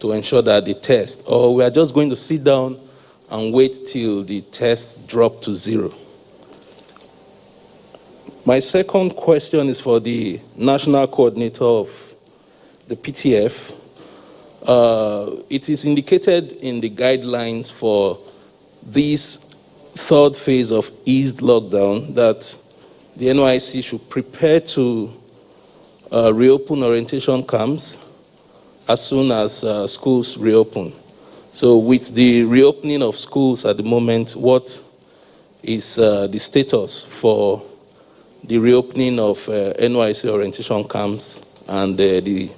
to ensure that they test? Or we are just going to sit down and wait till the tests drop to zero? My second question is for the national coordinator of the PTF. It is indicated in the guidelines for this third phase of eased lockdown that the NYC should prepare to reopen orientation camps as soon as schools reopen. So with the reopening of schools at the moment, what is the status for the reopening of NYC orientation camps and the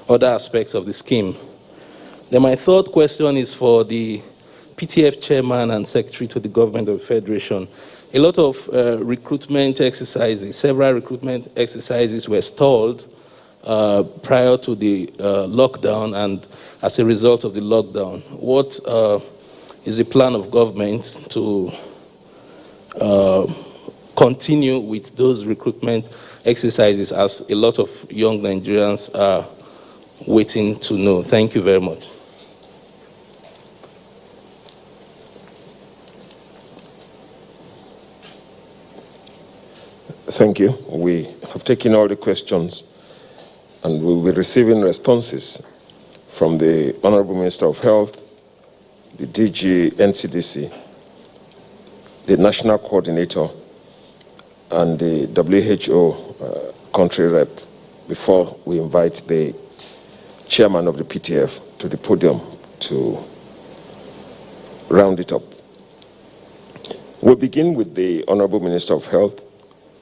other aspects of the scheme? Then my third question is for the PTF chairman and secretary to the government of the Federation. A lot of recruitment exercises, several recruitment exercises were stalled prior to the lockdown and as a result of the lockdown. What is the plan of government to continue with those recruitment exercises, as a lot of young Nigerians are waiting to know? Thank you very much. Thank you. We have taken all the questions and we'll be receiving responses from the Honorable Minister of Health, the DG NCDC, the National Coordinator, and the WHO country rep before we invite the chairman of the PTF to the podium to round it up. We'll begin with the Honorable Minister of Health,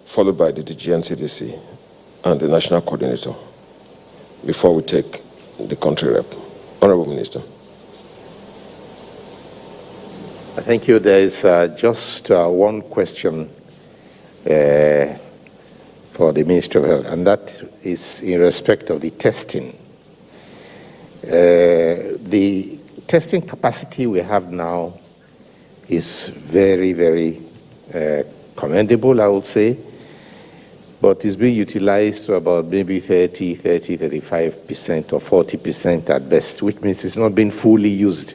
followed by the DG NCDC and the National Coordinator, before we take the country rep. Honorable Minister. Thank you. There is just one question for the Minister of Health, and that is in respect of the testing. The testing capacity we have now is very, very commendable, I would say, but it's being utilized to about maybe 35% or 40% at best, which means it's not being fully used.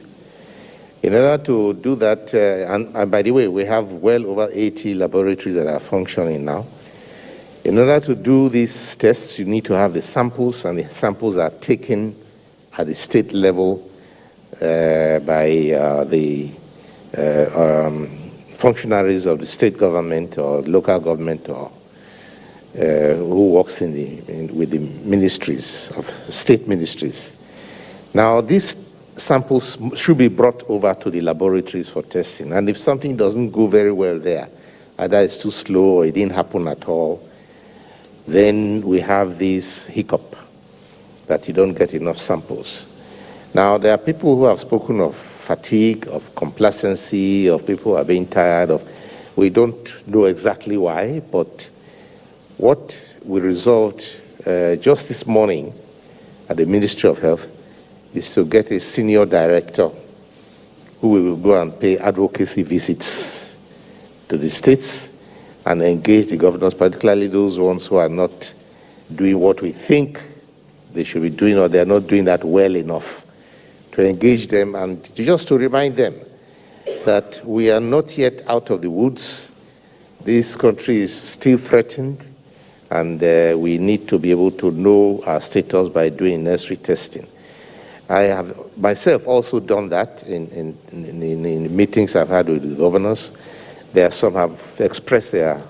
In order to do that, and by the way, we have well over 80 laboratories that are functioning now. In order to do these tests, you need to have the samples, and the samples are taken at the state level by the functionaries of the state government or local government, or who works with the ministries, of state ministries. Now, these samples should be brought over to the laboratories for testing. And if something doesn't go very well there, either it's too slow or it didn't happen at all, then we have this hiccup that you don't get enough samples. Now, there are people who have spoken of fatigue, of complacency, of people who are being tired of. We don't know exactly why, but what we resolved just this morning at the Ministry of Health is to get a senior director who will go and pay advocacy visits to the states and engage the governors, particularly those ones who are not doing what we think they should be doing, or they're not doing that well enough, to engage them and just to remind them that we are not yet out of the woods. This country is still threatened, and we need to be able to know our status by doing necessary testing. I have myself also done that in meetings I've had with the governors. There are some have expressed their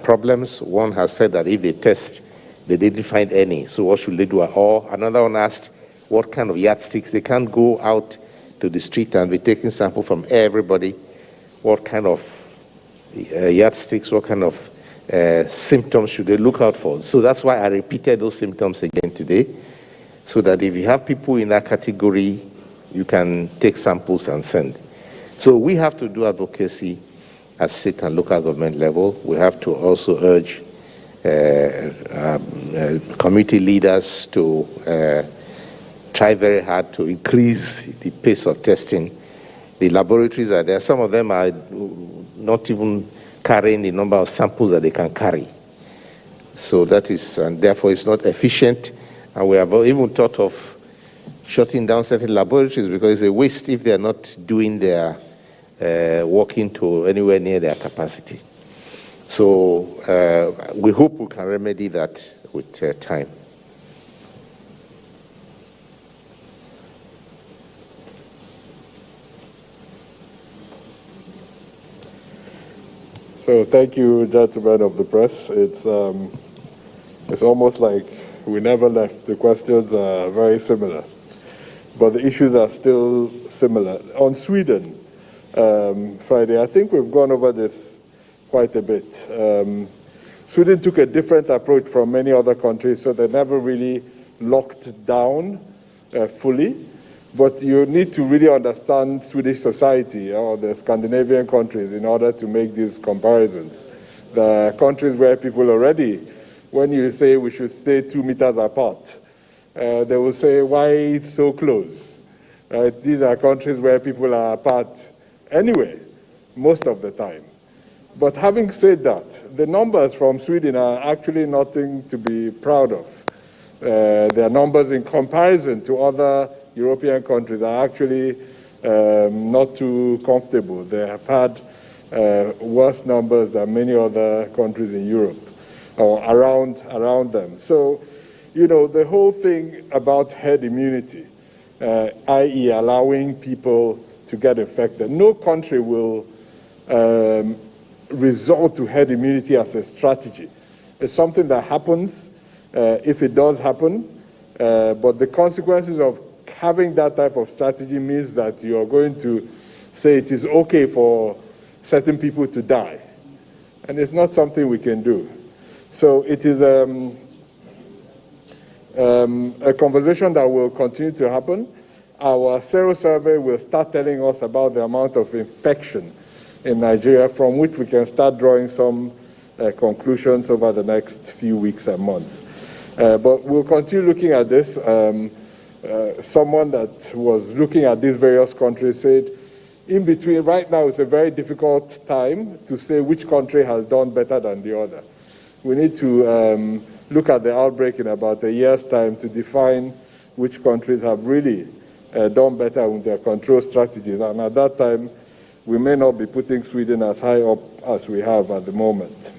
problems. One has said that if they test, they didn't find any, so what should they do? Or another one asked what kind of yardsticks. They can't go out to the street and be taking sample from everybody. What kind of yardsticks, what kind of symptoms should they look out for? So that's why I repeated those symptoms again today, so that if you have people in that category, you can take samples and send. So we have to do advocacy at state and local government level. We have to also urge community leaders to try very hard to increase the pace of testing. The laboratories are there. Some of them are not even carrying the number of samples that they can carry. So that is, and therefore it's not efficient. And we have even thought of shutting down certain laboratories because it's a waste if they're not doing their working to anywhere near their capacity. So we hope we can remedy that with time. So thank you, gentlemen of the press. It's almost like we never left. The questions are very similar, but the issues are still similar. On Sweden, Friday, I think we've gone over this quite a bit. Sweden took a different approach from many other countries, so they never really locked down fully. But you need to really understand Swedish society or the Scandinavian countries in order to make these comparisons. The countries where people already, when you say we should stay 2 meters apart, they will say, why so close? Right? These are countries where people are apart anyway, most of the time. But having said that, the numbers from Sweden are actually nothing to be proud of. Their numbers in comparison to other European countries are actually not too comfortable. They have had worse numbers than many other countries in Europe or around them. So, you know, the whole thing about herd immunity, i.e. allowing people to get infected, no country will resort to herd immunity as a strategy. It's something that happens if it does happen, but the consequences of having that type of strategy means that you're going to say it is okay for certain people to die. And it's not something we can do. So it is a conversation that will continue to happen. Our Sero survey will start telling us about the amount of infection in Nigeria, from which we can start drawing some conclusions over the next few weeks and months. But we'll continue looking at this. Someone that was looking at these various countries said, in between, right now it's a very difficult time to say which country has done better than the other. We need to look at the outbreak in about a year's time to define which countries have really done better with their control strategies. And at that time, we may not be putting Sweden as high up as we have at the moment.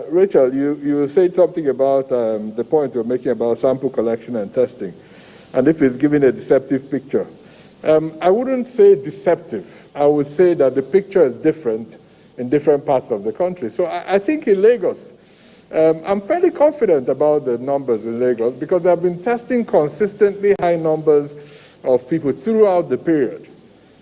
Rachel, you said something about the point you're making about sample collection and testing, and if it's giving a deceptive picture. I wouldn't say deceptive. I would say that the picture is different in different parts of the country. So I think in Lagos, I'm fairly confident about the numbers in Lagos because they've been testing consistently high numbers of people throughout the period,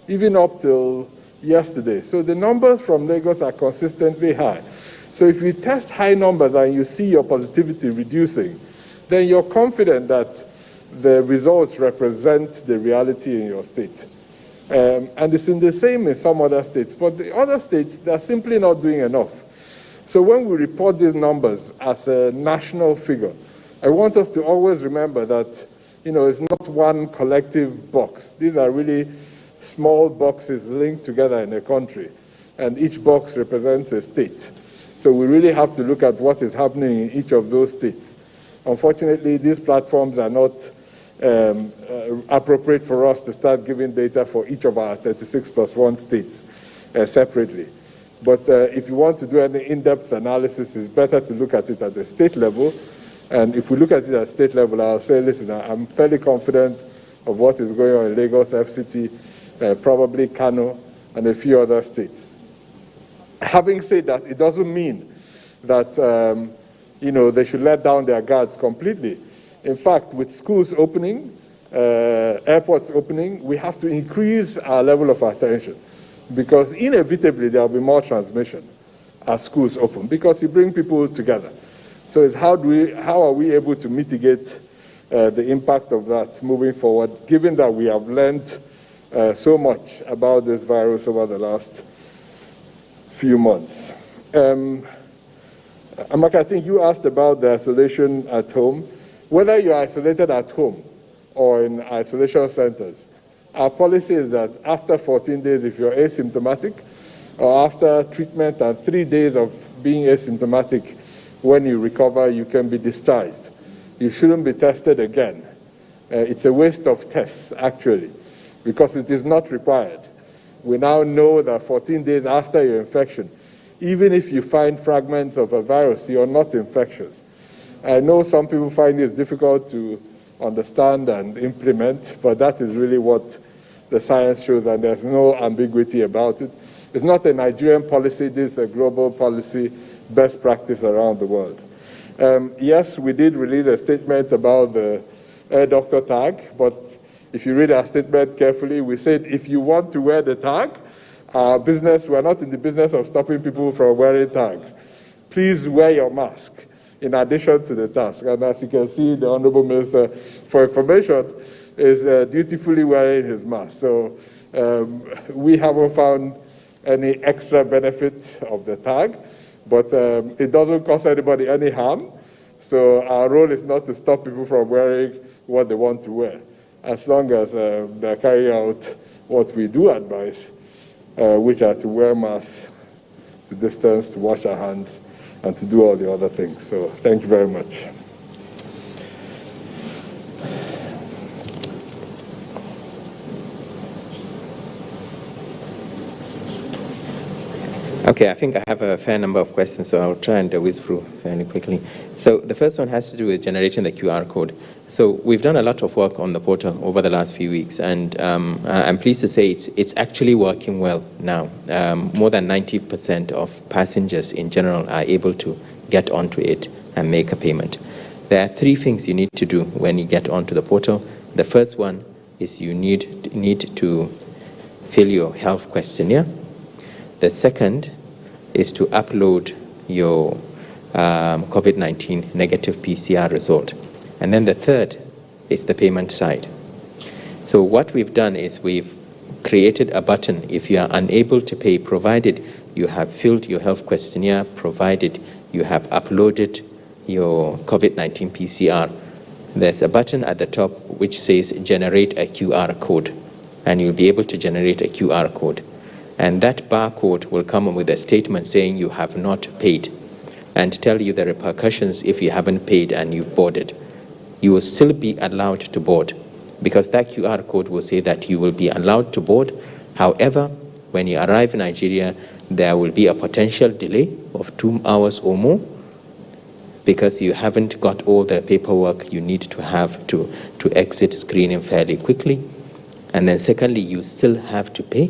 even up till yesterday. So the numbers from Lagos are consistently high. So if you test high numbers and you see your positivity reducing, then you're confident that the results represent the reality in your state. And it's in the same in some other states. But the other states, they're simply not doing enough. So when we report these numbers as a national figure, I want us to always remember that It's not one collective box. These are really small boxes linked together in a country, and each box represents a state. So we really have to look at what is happening in each of those states. Unfortunately, these platforms are not appropriate for us to start giving data for each of our 36 plus 1 states separately. But if you want to do any in-depth analysis, it's better to look at it at the state level. And if we look at it at state level, I'll say, listen, I'm fairly confident of what is going on in Lagos, FCT, probably Kano, and a few other states. Having said that, it doesn't mean that they should let down their guards completely. In fact, with schools opening, airports opening, we have to increase our level of attention, because inevitably there will be more transmission as schools open, because you bring people together. So it's how are we able to mitigate the impact of that moving forward, given that we have learned so much about this virus over the last few months. Amaka, I think you asked about the isolation at home. Whether you're isolated at home or in isolation centers, our policy is that after 14 days, if you're asymptomatic, or after treatment and 3 days of being asymptomatic, when you recover, you can be discharged. You shouldn't be tested again. It's a waste of tests, actually, because it is not required. We now know that 14 days after your infection, even if you find fragments of a virus, you're not infectious. I know some people find it difficult to understand and implement, but that is really what the science shows, and there's no ambiguity about it. It's not a Nigerian policy, this is a global policy, best practice around the world. Yes, we did release a statement about the air doctor tag, but if you read our statement carefully, we said if you want to wear the tag, we're not in the business of stopping people from wearing tags. Please wear your mask in addition to the task. And as you can see, the Honorable Minister for Information is dutifully wearing his mask. So we haven't found any extra benefit of the tag, but it doesn't cause anybody any harm. So our role is not to stop people from wearing what they want to wear, as long as they're carrying out what we do advise, which are to wear masks, to distance, to wash our hands, and to do all the other things. So thank you very much. Okay, I think I have a fair number of questions, so I'll try and whiz through fairly quickly. So the first one has to do with generating the QR code. So we've done a lot of work on the portal over the last few weeks, and I'm pleased to say it's actually working well now. More than 90% of passengers in general are able to get onto it and make a payment. There are 3 things you need to do when you get onto the portal. The first one is you need to fill your health questionnaire. The second is to upload your COVID-19 negative PCR result. And then the third is the payment side. So what we've done is we've created a button if you are unable to pay, provided you have filled your health questionnaire, provided you have uploaded your COVID-19 PCR. There's a button at the top which says generate a QR code, and you'll be able to generate a QR code. And that barcode will come with a statement saying you have not paid and tell you the repercussions if you haven't paid and you've boarded. You will still be allowed to board, because that QR code will say that you will be allowed to board. However, when you arrive in Nigeria, there will be a potential delay of 2 hours or more, because you haven't got all the paperwork you need to have to exit screening fairly quickly. And then secondly, you still have to pay.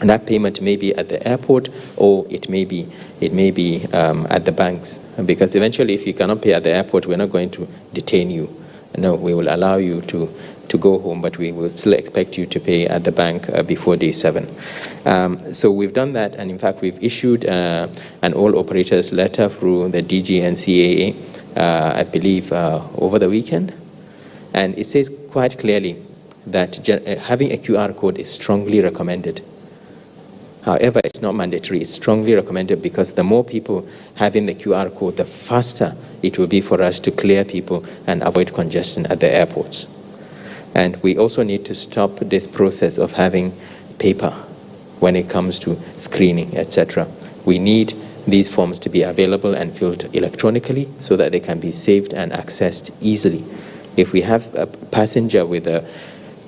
And that payment may be at the airport, or it may be at the banks, because eventually if you cannot pay at the airport, we're not going to detain you. No, we will allow you to go home, but we will still expect you to pay at the bank before day 7. So we've done that, and in fact we've issued an all operators letter through the DG NCAA, I believe over the weekend, and it says quite clearly that having a QR code is strongly recommended. However, it's not mandatory. It's strongly recommended, because the more people having the QR code, the faster it will be for us to clear people and avoid congestion at the airports. And we also need to stop this process of having paper when it comes to screening, etc. We need these forms to be available and filled electronically so that they can be saved and accessed easily. If we have a passenger with a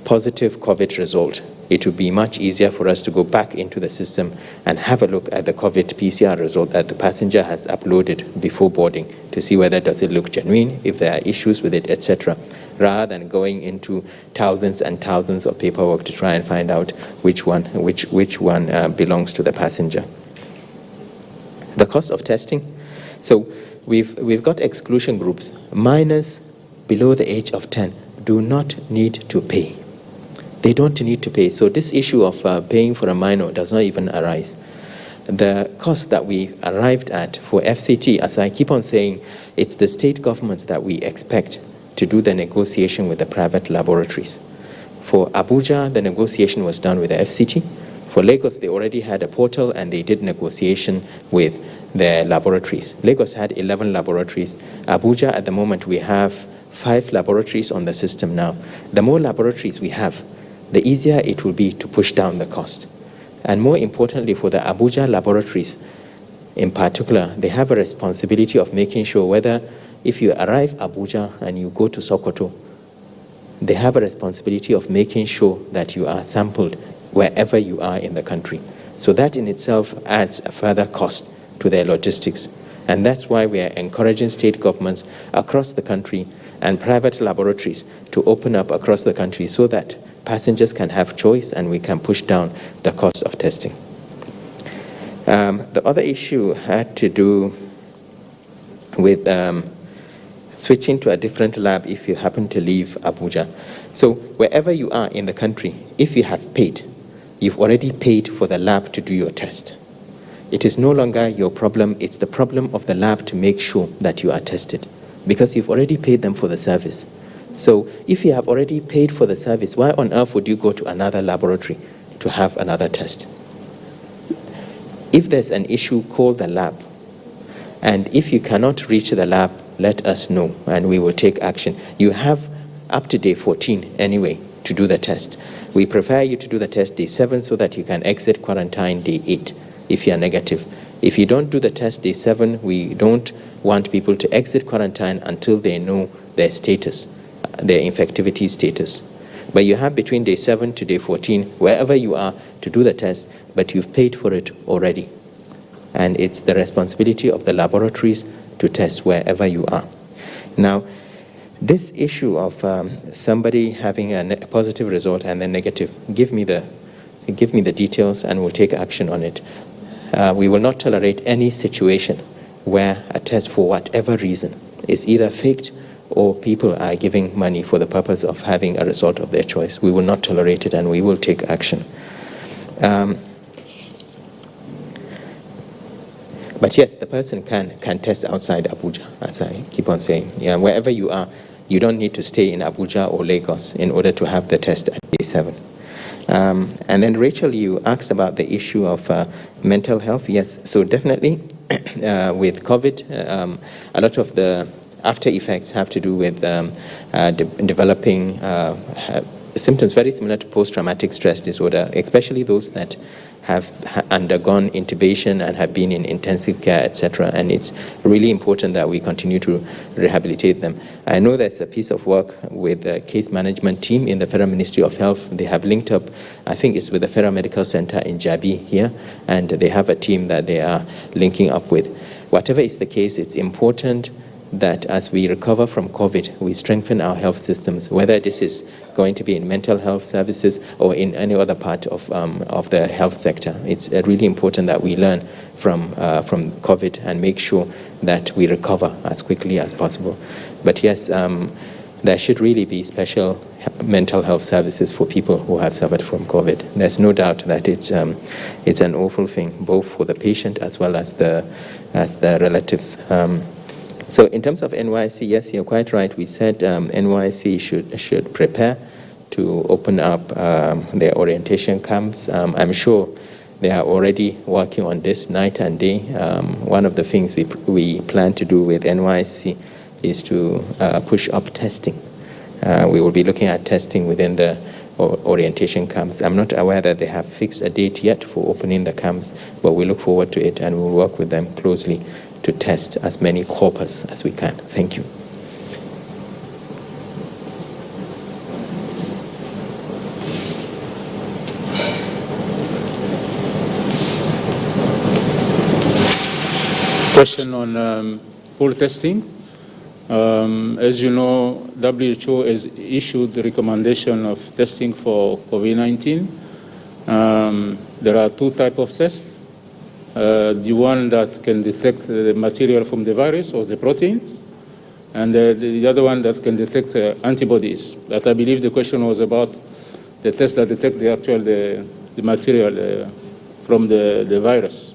positive COVID result, it would be much easier for us to go back into the system and have a look at the COVID PCR result that the passenger has uploaded before boarding to see whether does it look genuine, if there are issues with it, etc., rather than going into thousands and thousands of paperwork to try and find out which one belongs to the passenger. The cost of testing. So we've got exclusion groups. Minors below the age of 10 do not need to pay. They don't need to pay. So this issue of paying for a minor does not even arise. The cost that we arrived at for FCT, as I keep on saying, it's the state governments that we expect to do the negotiation with the private laboratories. For Abuja, the negotiation was done with the FCT. For Lagos, they already had a portal and they did negotiation with the laboratories. Lagos had 11 laboratories. Abuja, at the moment, we have 5 laboratories on the system now. The more laboratories we have, the easier it will be to push down the cost. And more importantly, for the Abuja laboratories in particular, they have a responsibility of making sure whether if you arrive Abuja and you go to Sokoto, they have a responsibility of making sure that you are sampled wherever you are in the country. So that in itself adds a further cost to their logistics. And that's why we are encouraging state governments across the country and private laboratories to open up across the country so that passengers can have choice and we can push down the cost of testing. The other issue had to do with switching to a different lab if you happen to leave Abuja. So wherever you are in the country, if you have paid, you've already paid for the lab to do your test. It is no longer your problem, it's the problem of the lab to make sure that you are tested because you've already paid them for the service. So if you have already paid for the service, why on earth would you go to another laboratory to have another test? If there's an issue, call the lab. And if you cannot reach the lab, let us know and we will take action. You have up to day 14 anyway to do the test. We prefer you to do the test day 7 so that you can exit quarantine day 8 if you are negative. If you don't do the test day 7, we don't want people to exit quarantine until they know their status, their infectivity status. But you have between day 7 to day 14, wherever you are, to do the test, but you've paid for it already. And it's the responsibility of the laboratories to test wherever you are. Now, this issue of somebody having a positive result and then negative, give me the details and we'll take action on it. We will not tolerate any situation where a test, for whatever reason, is either faked or people are giving money for the purpose of having a result of their choice. We will not tolerate it and we will take action. But yes, the person can test outside Abuja, as I keep on saying. Yeah, wherever you are, you don't need to stay in Abuja or Lagos in order to have the test at day 7. And then Rachel, you asked about the issue of mental health. Yes, so definitely with COVID, a lot of the after effects have to do with developing symptoms very similar to post-traumatic stress disorder, especially those that have undergone intubation and have been in intensive care, etc. And it's really important that we continue to rehabilitate them. I know there's a piece of work with the case management team in the Federal Ministry of Health. They have linked up, I think it's with the Federal Medical Center in Jabi here, and they have a team that they are linking up with. Whatever is the case, it's important that as we recover from COVID, we strengthen our health systems, whether this is going to be in mental health services or in any other part of the health sector. It's really important that we learn from COVID and make sure that we recover as quickly as possible. But yes, there should really be special mental health services for people who have suffered from COVID. There's no doubt that it's an awful thing, both for the patient as well as the relatives. So in terms of NYC, yes, you're quite right. We said NYC should prepare to open up their orientation camps. I'm sure They are already working on this night and day. One of the things we plan to do with NYSC is to push up testing. We will be looking at testing within the orientation camps. I'm not aware that they have fixed a date yet for opening the camps, but we look forward to it and we'll work with them closely to test as many corpus as we can. Thank you. Question on pool testing. As you know, WHO has issued the recommendation of testing for COVID-19. There are two types of tests. The one that can detect the material from the virus or the proteins, and the other one that can detect antibodies. But I believe the question was about the test that detect the material from the virus.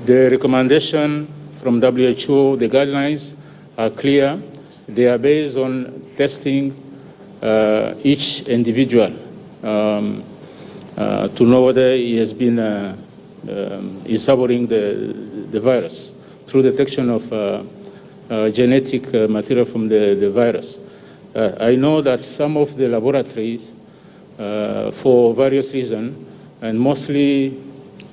The recommendation from WHO, the guidelines are clear. They are based on testing each individual to know whether he has been is harboring the virus through detection of genetic material from the virus. I know that some of the laboratories, for various reasons, and mostly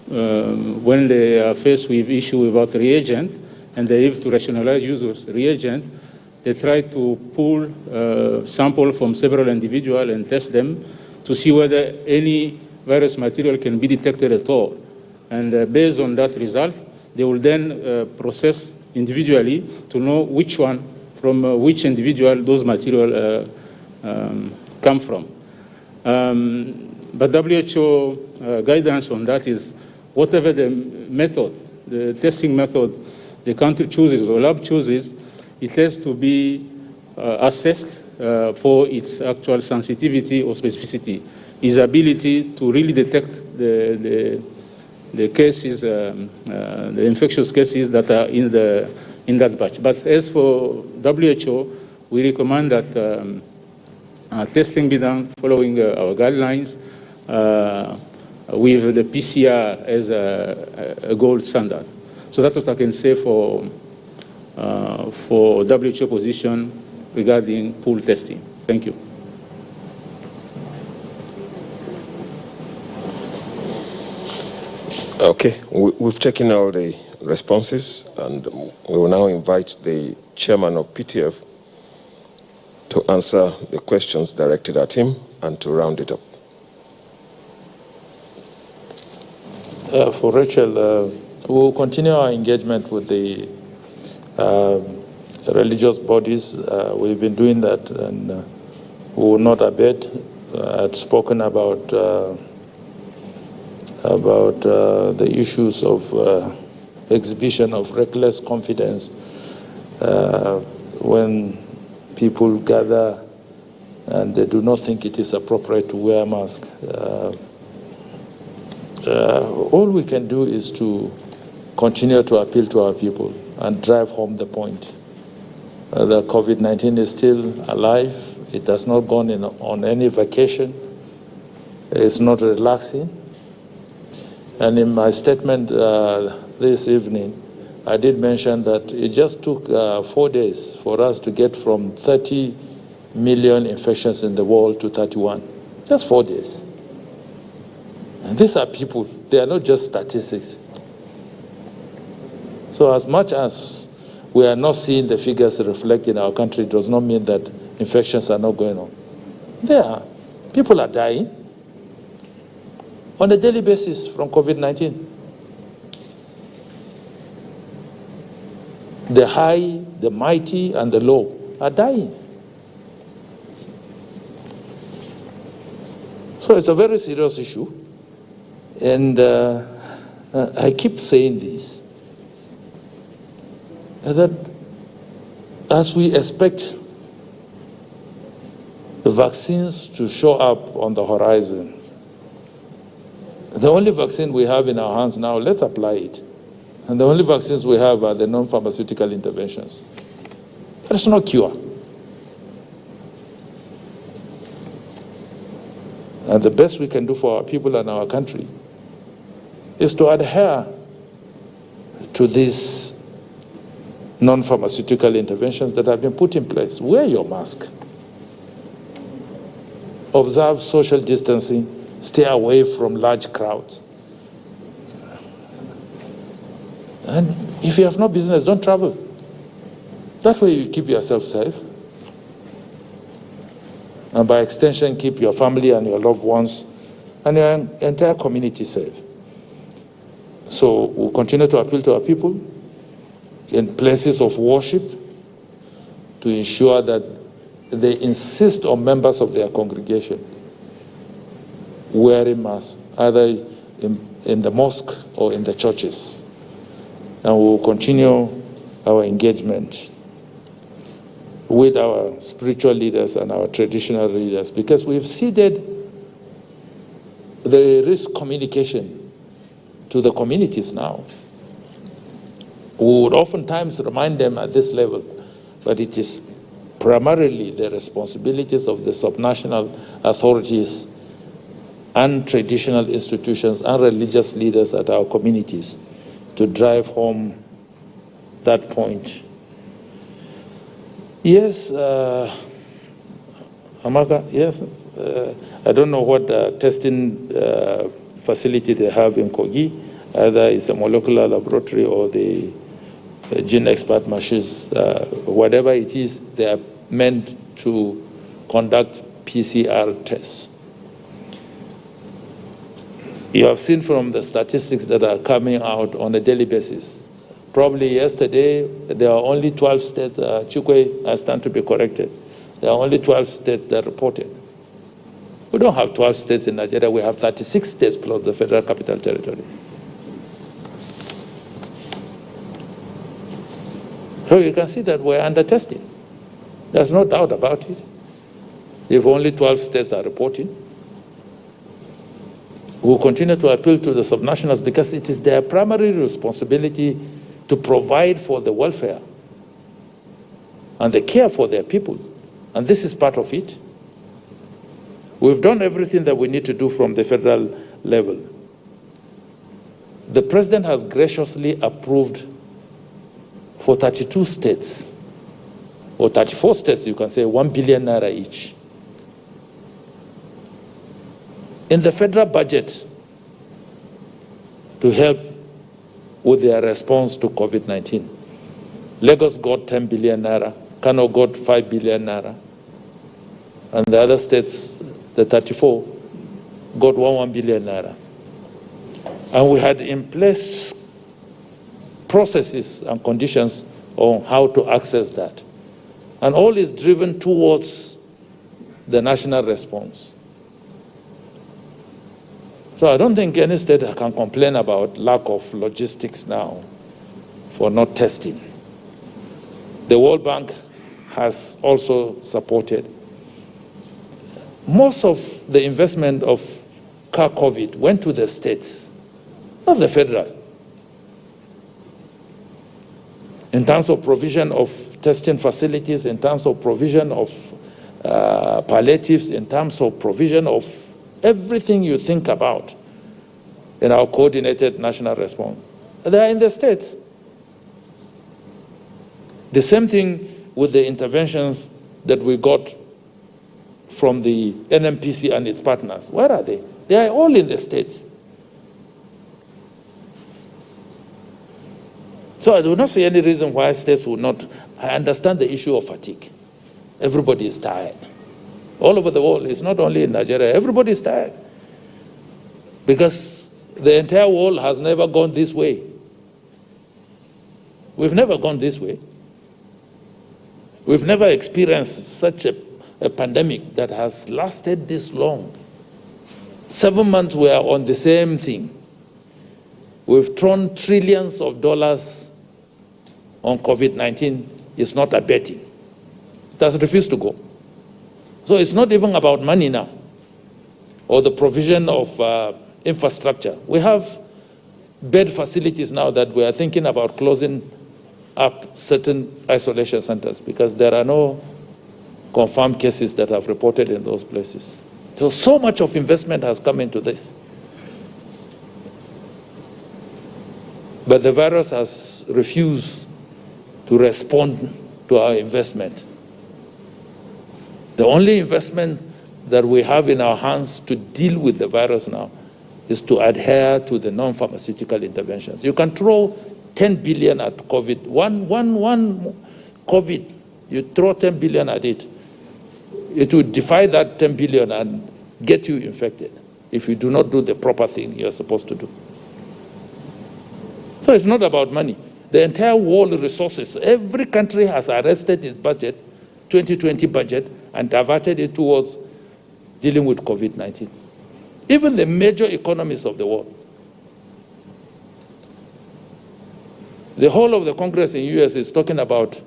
when they are faced with issue about reagent and they have to rationalize use of reagent, they try to pull sample from several individuals and test them to see whether any virus material can be detected at all. And based on that result, they will then process individually to know which one, from which individual those material come from. But WHO guidance on that is whatever the method, the testing method the country chooses or lab chooses, it has to be assessed for its actual sensitivity or specificity, its ability to really detect the cases, the infectious cases that are in that batch. But as for WHO, we recommend that testing be done following our guidelines with the PCR as a gold standard. So that's what I can say for WHO position regarding pool testing. Thank you. Okay, we've taken all the responses, and we will now invite the chairman of PTF to answer the questions directed at him and to round it up. For Rachel, we'll continue our engagement with the religious bodies. We've been doing that, and we will not abet. I'd spoken about the issues of exhibition of reckless confidence when people gather and they do not think it is appropriate to wear a mask. All we can do is to continue to appeal to our people and drive home the point. The COVID-19 is still alive. It has not gone on any vacation. It's not relaxing. And in my statement this evening, I did mention that it just took 4 days for us to get from 30 million infections in the world to 31. Just 4 days. And these are people. They are not just statistics. So as much as we are not seeing the figures reflect in our country, it does not mean that infections are not going on. There are. People are dying on a daily basis from COVID-19. The high, the mighty, and the low are dying. So it's a very serious issue. And I keep saying this, that as we expect the vaccines to show up on the horizon, the only vaccine we have in our hands now, let's apply it. And the only vaccines we have are the non-pharmaceutical interventions. There's no cure. And the best we can do for our people and our country is to adhere to these non-pharmaceutical interventions that have been put in place. Wear your mask. Observe social distancing. Stay away from large crowds. And if you have no business, don't travel. That way you keep yourself safe. And by extension, keep your family and your loved ones and your entire community safe. So we'll continue to appeal to our people in places of worship to ensure that they insist on members of their congregation wearing masks, either in the mosque or in the churches. And we'll continue our engagement with our spiritual leaders and our traditional leaders, because we've ceded the risk communication to the communities now. We would oftentimes remind them at this level, but it is primarily the responsibilities of the subnational authorities and traditional institutions and religious leaders at our communities to drive home that point. Yes, Amaka, yes. I don't know what testing facility they have in Kogi. Either it's a molecular laboratory or the gene expert machines. Whatever it is, they are meant to conduct PCR tests. You have seen from the statistics that are coming out on a daily basis. Probably yesterday, there are only 12 states, Chukwe, I stand to be corrected. There are only 12 states that reported. We don't have 12 states in Nigeria, we have 36 states plus the Federal Capital Territory. So you can see that we're under testing. There's no doubt about it. If only 12 states are reporting, we'll continue to appeal to the subnationals because it is their primary responsibility to provide for the welfare and the care for their people. And this is part of it. We've done everything that we need to do from the federal level. The president has graciously approved for 32 states, or 34 states, you can say, 1 billion naira each. In the federal budget to help with their response to COVID-19. Lagos got 10 billion naira, Kano got 5 billion naira, and the other states, the 34, got 1 billion naira. And we had in place processes and conditions on how to access that. And all is driven towards the national response. So I don't think any state can complain about lack of logistics now for not testing. The World Bank has also supported. Most of the investment of COVID went to the states, not the federal. In terms of provision of testing facilities, in terms of provision of palliatives, in terms of provision of everything you think about in our coordinated national response. They are in the states. The same thing with the interventions that we got from the NMPC and its partners. Where are they? They are all in the states. So I do not see any reason why states would not. I understand the issue of fatigue. Everybody is tired. All over the world, it's not only in Nigeria, everybody is tired. Because the entire world has never gone this way. We've never gone this way. We've never experienced such a pandemic that has lasted this long. 7 months we are on the same thing. We've thrown trillions of dollars on COVID-19. It's not abating. It has refused to go. So it's not even about money now or the provision of infrastructure. We have bed facilities now that we are thinking about closing up certain isolation centers because there are no confirmed cases that have reported in those places. So much of investment has come into this. But the virus has refused to respond to our investment. The only investment that we have in our hands to deal with the virus now is to adhere to the non-pharmaceutical interventions. You can throw 10 billion at COVID. One COVID, you throw 10 billion at it. It will defy that 10 billion and get you infected if you do not do the proper thing you're supposed to do. So it's not about money. The entire world resources, every country has arrested its budget, 2020 budget, and diverted it towards dealing with COVID-19. Even the major economies of the world. The whole of the Congress in the US is talking about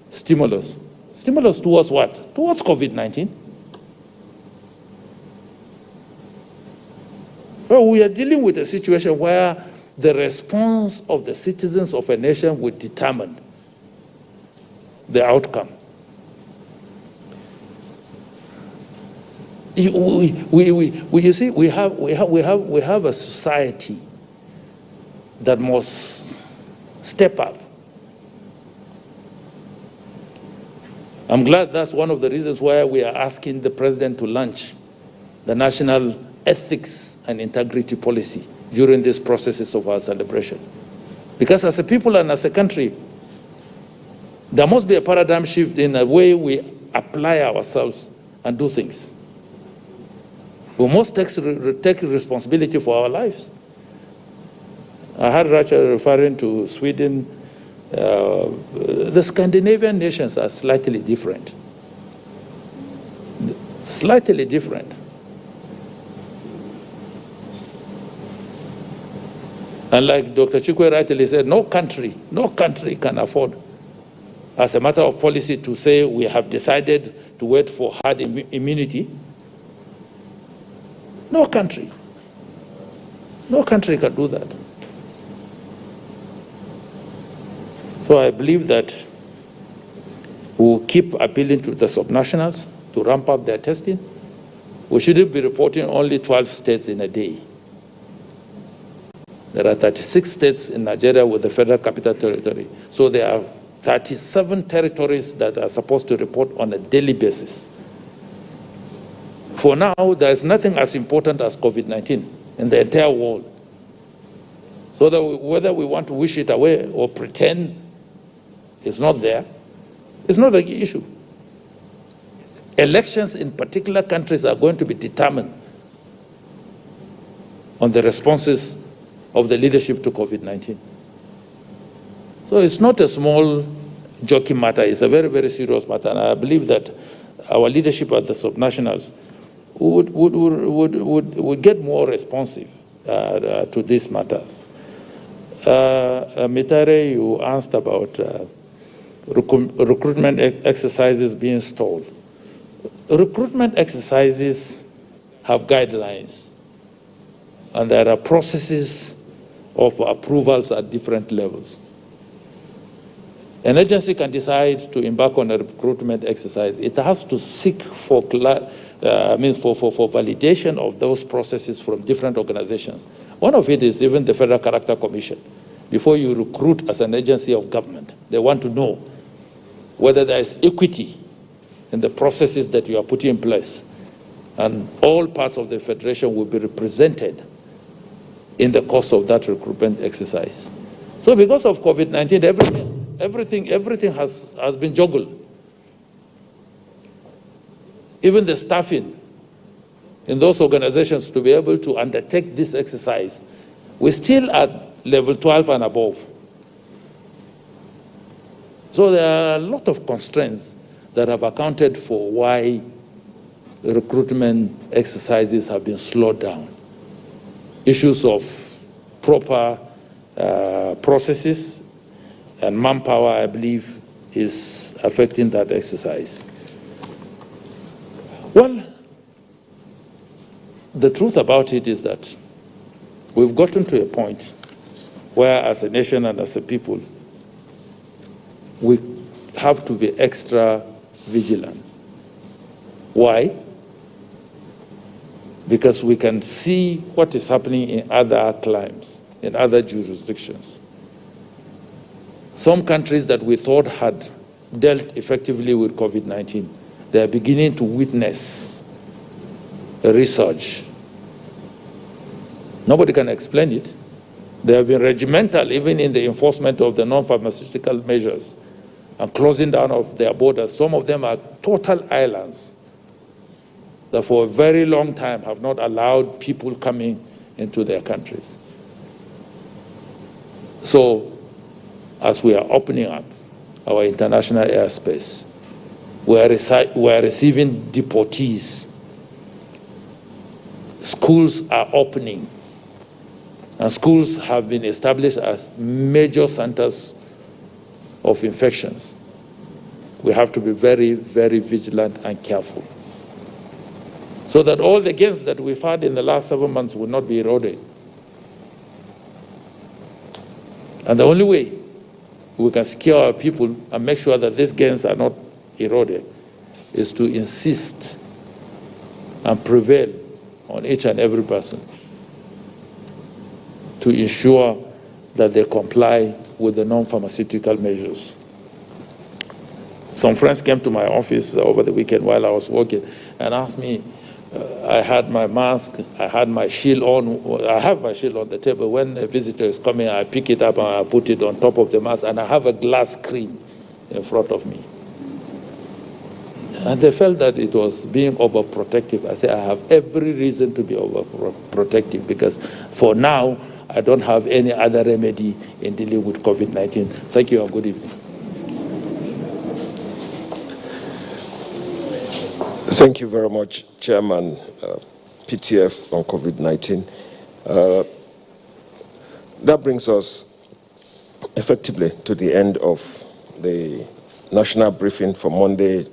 stimulus. Stimulus towards what? Towards COVID-19. Well, we are dealing with a situation where the response of the citizens of a nation will determine the outcome. You see, we have a society that must step up. I'm glad that's one of the reasons why we are asking the president to launch the National Ethics and Integrity Policy during these processes of our celebration. Because as a people and as a country, there must be a paradigm shift in the way we apply ourselves and do things. We must take responsibility for our lives. I heard Rachel referring to Sweden. The Scandinavian nations are slightly different. Slightly different. And like Dr. Chikwe rightly said, no country can afford, as a matter of policy, to say we have decided to wait for herd immunity. No country can do that. So I believe that we'll keep appealing to the subnationals to ramp up their testing. We shouldn't be reporting only 12 states in a day. There are 36 states in Nigeria with the Federal Capital Territory. So there are 37 territories that are supposed to report on a daily basis. For now, there is nothing as important as COVID-19 in the entire world. So that whether we want to wish it away or pretend it's not there, it's not the issue. Elections in particular countries are going to be determined on the responses of the leadership to COVID-19. So it's not a small joking matter, it's a very, very serious matter. And I believe that our leadership at the subnationals would get more responsive to these matters. Mitare, you asked about recruitment exercises being stalled. Recruitment exercises have guidelines, and there are processes of approvals at different levels. An agency can decide to embark on a recruitment exercise. It has to seek for validation of those processes from different organizations. One of it is even the Federal Character Commission. Before you recruit as an agency of government, they want to know whether there is equity in the processes that you are putting in place. And all parts of the Federation will be represented in the course of that recruitment exercise. So because of COVID-19, everything has been juggled. Even the staffing in those organizations to be able to undertake this exercise, we're still at level 12 and above. So there are a lot of constraints that have accounted for why recruitment exercises have been slowed down. Issues of proper processes and manpower, I believe, is affecting that exercise. Well, the truth about it is that we've gotten to a point where, as a nation and as a people, we have to be extra vigilant. Why? because we can see what is happening in other climes, in other jurisdictions. Some countries that we thought had dealt effectively with COVID-19, they are beginning to witness a resurge. Nobody can explain it. They have been regimental even in the enforcement of the non-pharmaceutical measures and closing down of their borders. Some of them are total islands that for a very long time have not allowed people coming into their countries. So, as we are opening up our international airspace, we are receiving deportees. Schools are opening, and schools have been established as major centers of infections. We have to be very, very vigilant and careful, so that all the gains that we've had in the last 7 months will not be eroded. And the only way we can secure our people and make sure that these gains are not eroded is to insist and prevail on each and every person to ensure that they comply with the non-pharmaceutical measures. Some friends came to my office over the weekend while I was working and asked me, I had my mask, I had my shield on, I have my shield on the table. When a visitor is coming, I pick it up and I put it on top of the mask, and I have a glass screen in front of me. And they felt that it was being overprotective. I said, I have every reason to be overprotective, because for now, I don't have any other remedy in dealing with COVID-19. Thank you and good evening. Thank you very much, Chairman, PTF on COVID-19. That brings us effectively to the end of the national briefing for Monday,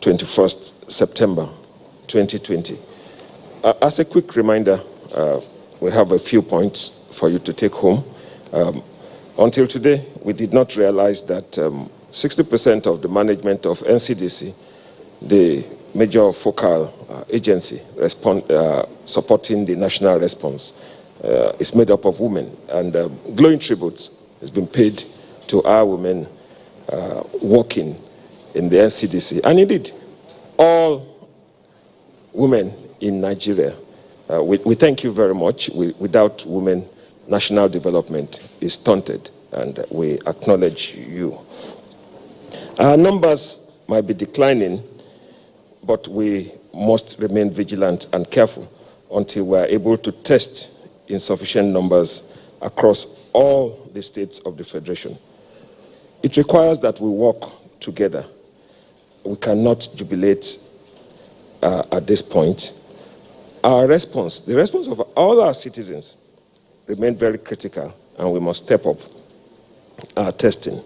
21st September 2020. As a quick reminder, we have a few points for you to take home. Until today, we did not realize that 60% of the management of NCDC, the major focal agency supporting the national response, is made up of women. And glowing tributes has been paid to our women working in the NCDC. And indeed, all women in Nigeria, we thank you very much. Without women, national development is stunted, and we acknowledge you. Our numbers might be declining, but we must remain vigilant and careful until we are able to test in sufficient numbers across all the states of the Federation. It requires that we work together. We cannot jubilate at this point. Our response, the response of all our citizens, remain very critical, and we must step up our testing.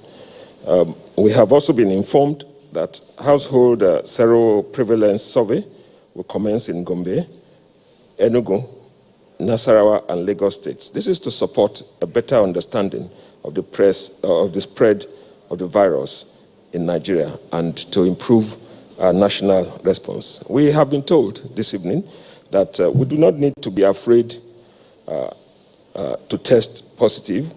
We have also been informed that household sero-prevalence survey will commence in Gombe, Enugu, Nasarawa, and Lagos states. This is to support a better understanding of the spread of the virus in Nigeria and to improve our national response. We have been told this evening that we do not need to be afraid to test positive.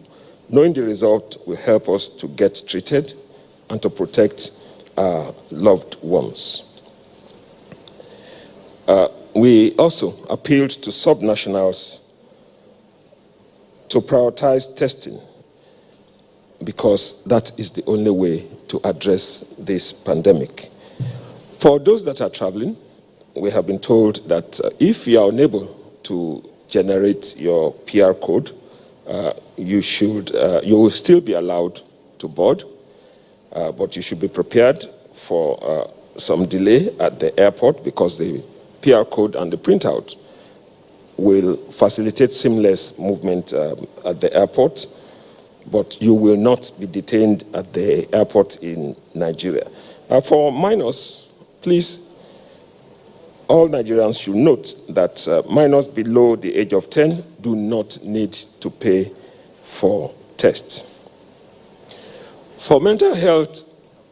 Knowing the result will help us to get treated and to protect our loved ones. We also appealed to subnationals to prioritize testing, because that is the only way to address this pandemic. For those that are traveling, we have been told that if you are unable to generate your PR code, you will still be allowed to board, but you should be prepared for some delay at the airport, because the PR code and the printout will facilitate seamless movement at the airport, but you will not be detained at the airport in Nigeria. For minors, please, all Nigerians should note that minors below the age of 10 do not need to pay for tests. For mental health,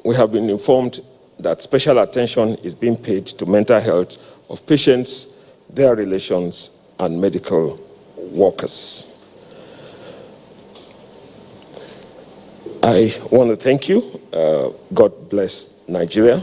we have been informed that special attention is being paid to mental health of patients, their relations, and medical workers. I want to thank you. God bless Nigeria.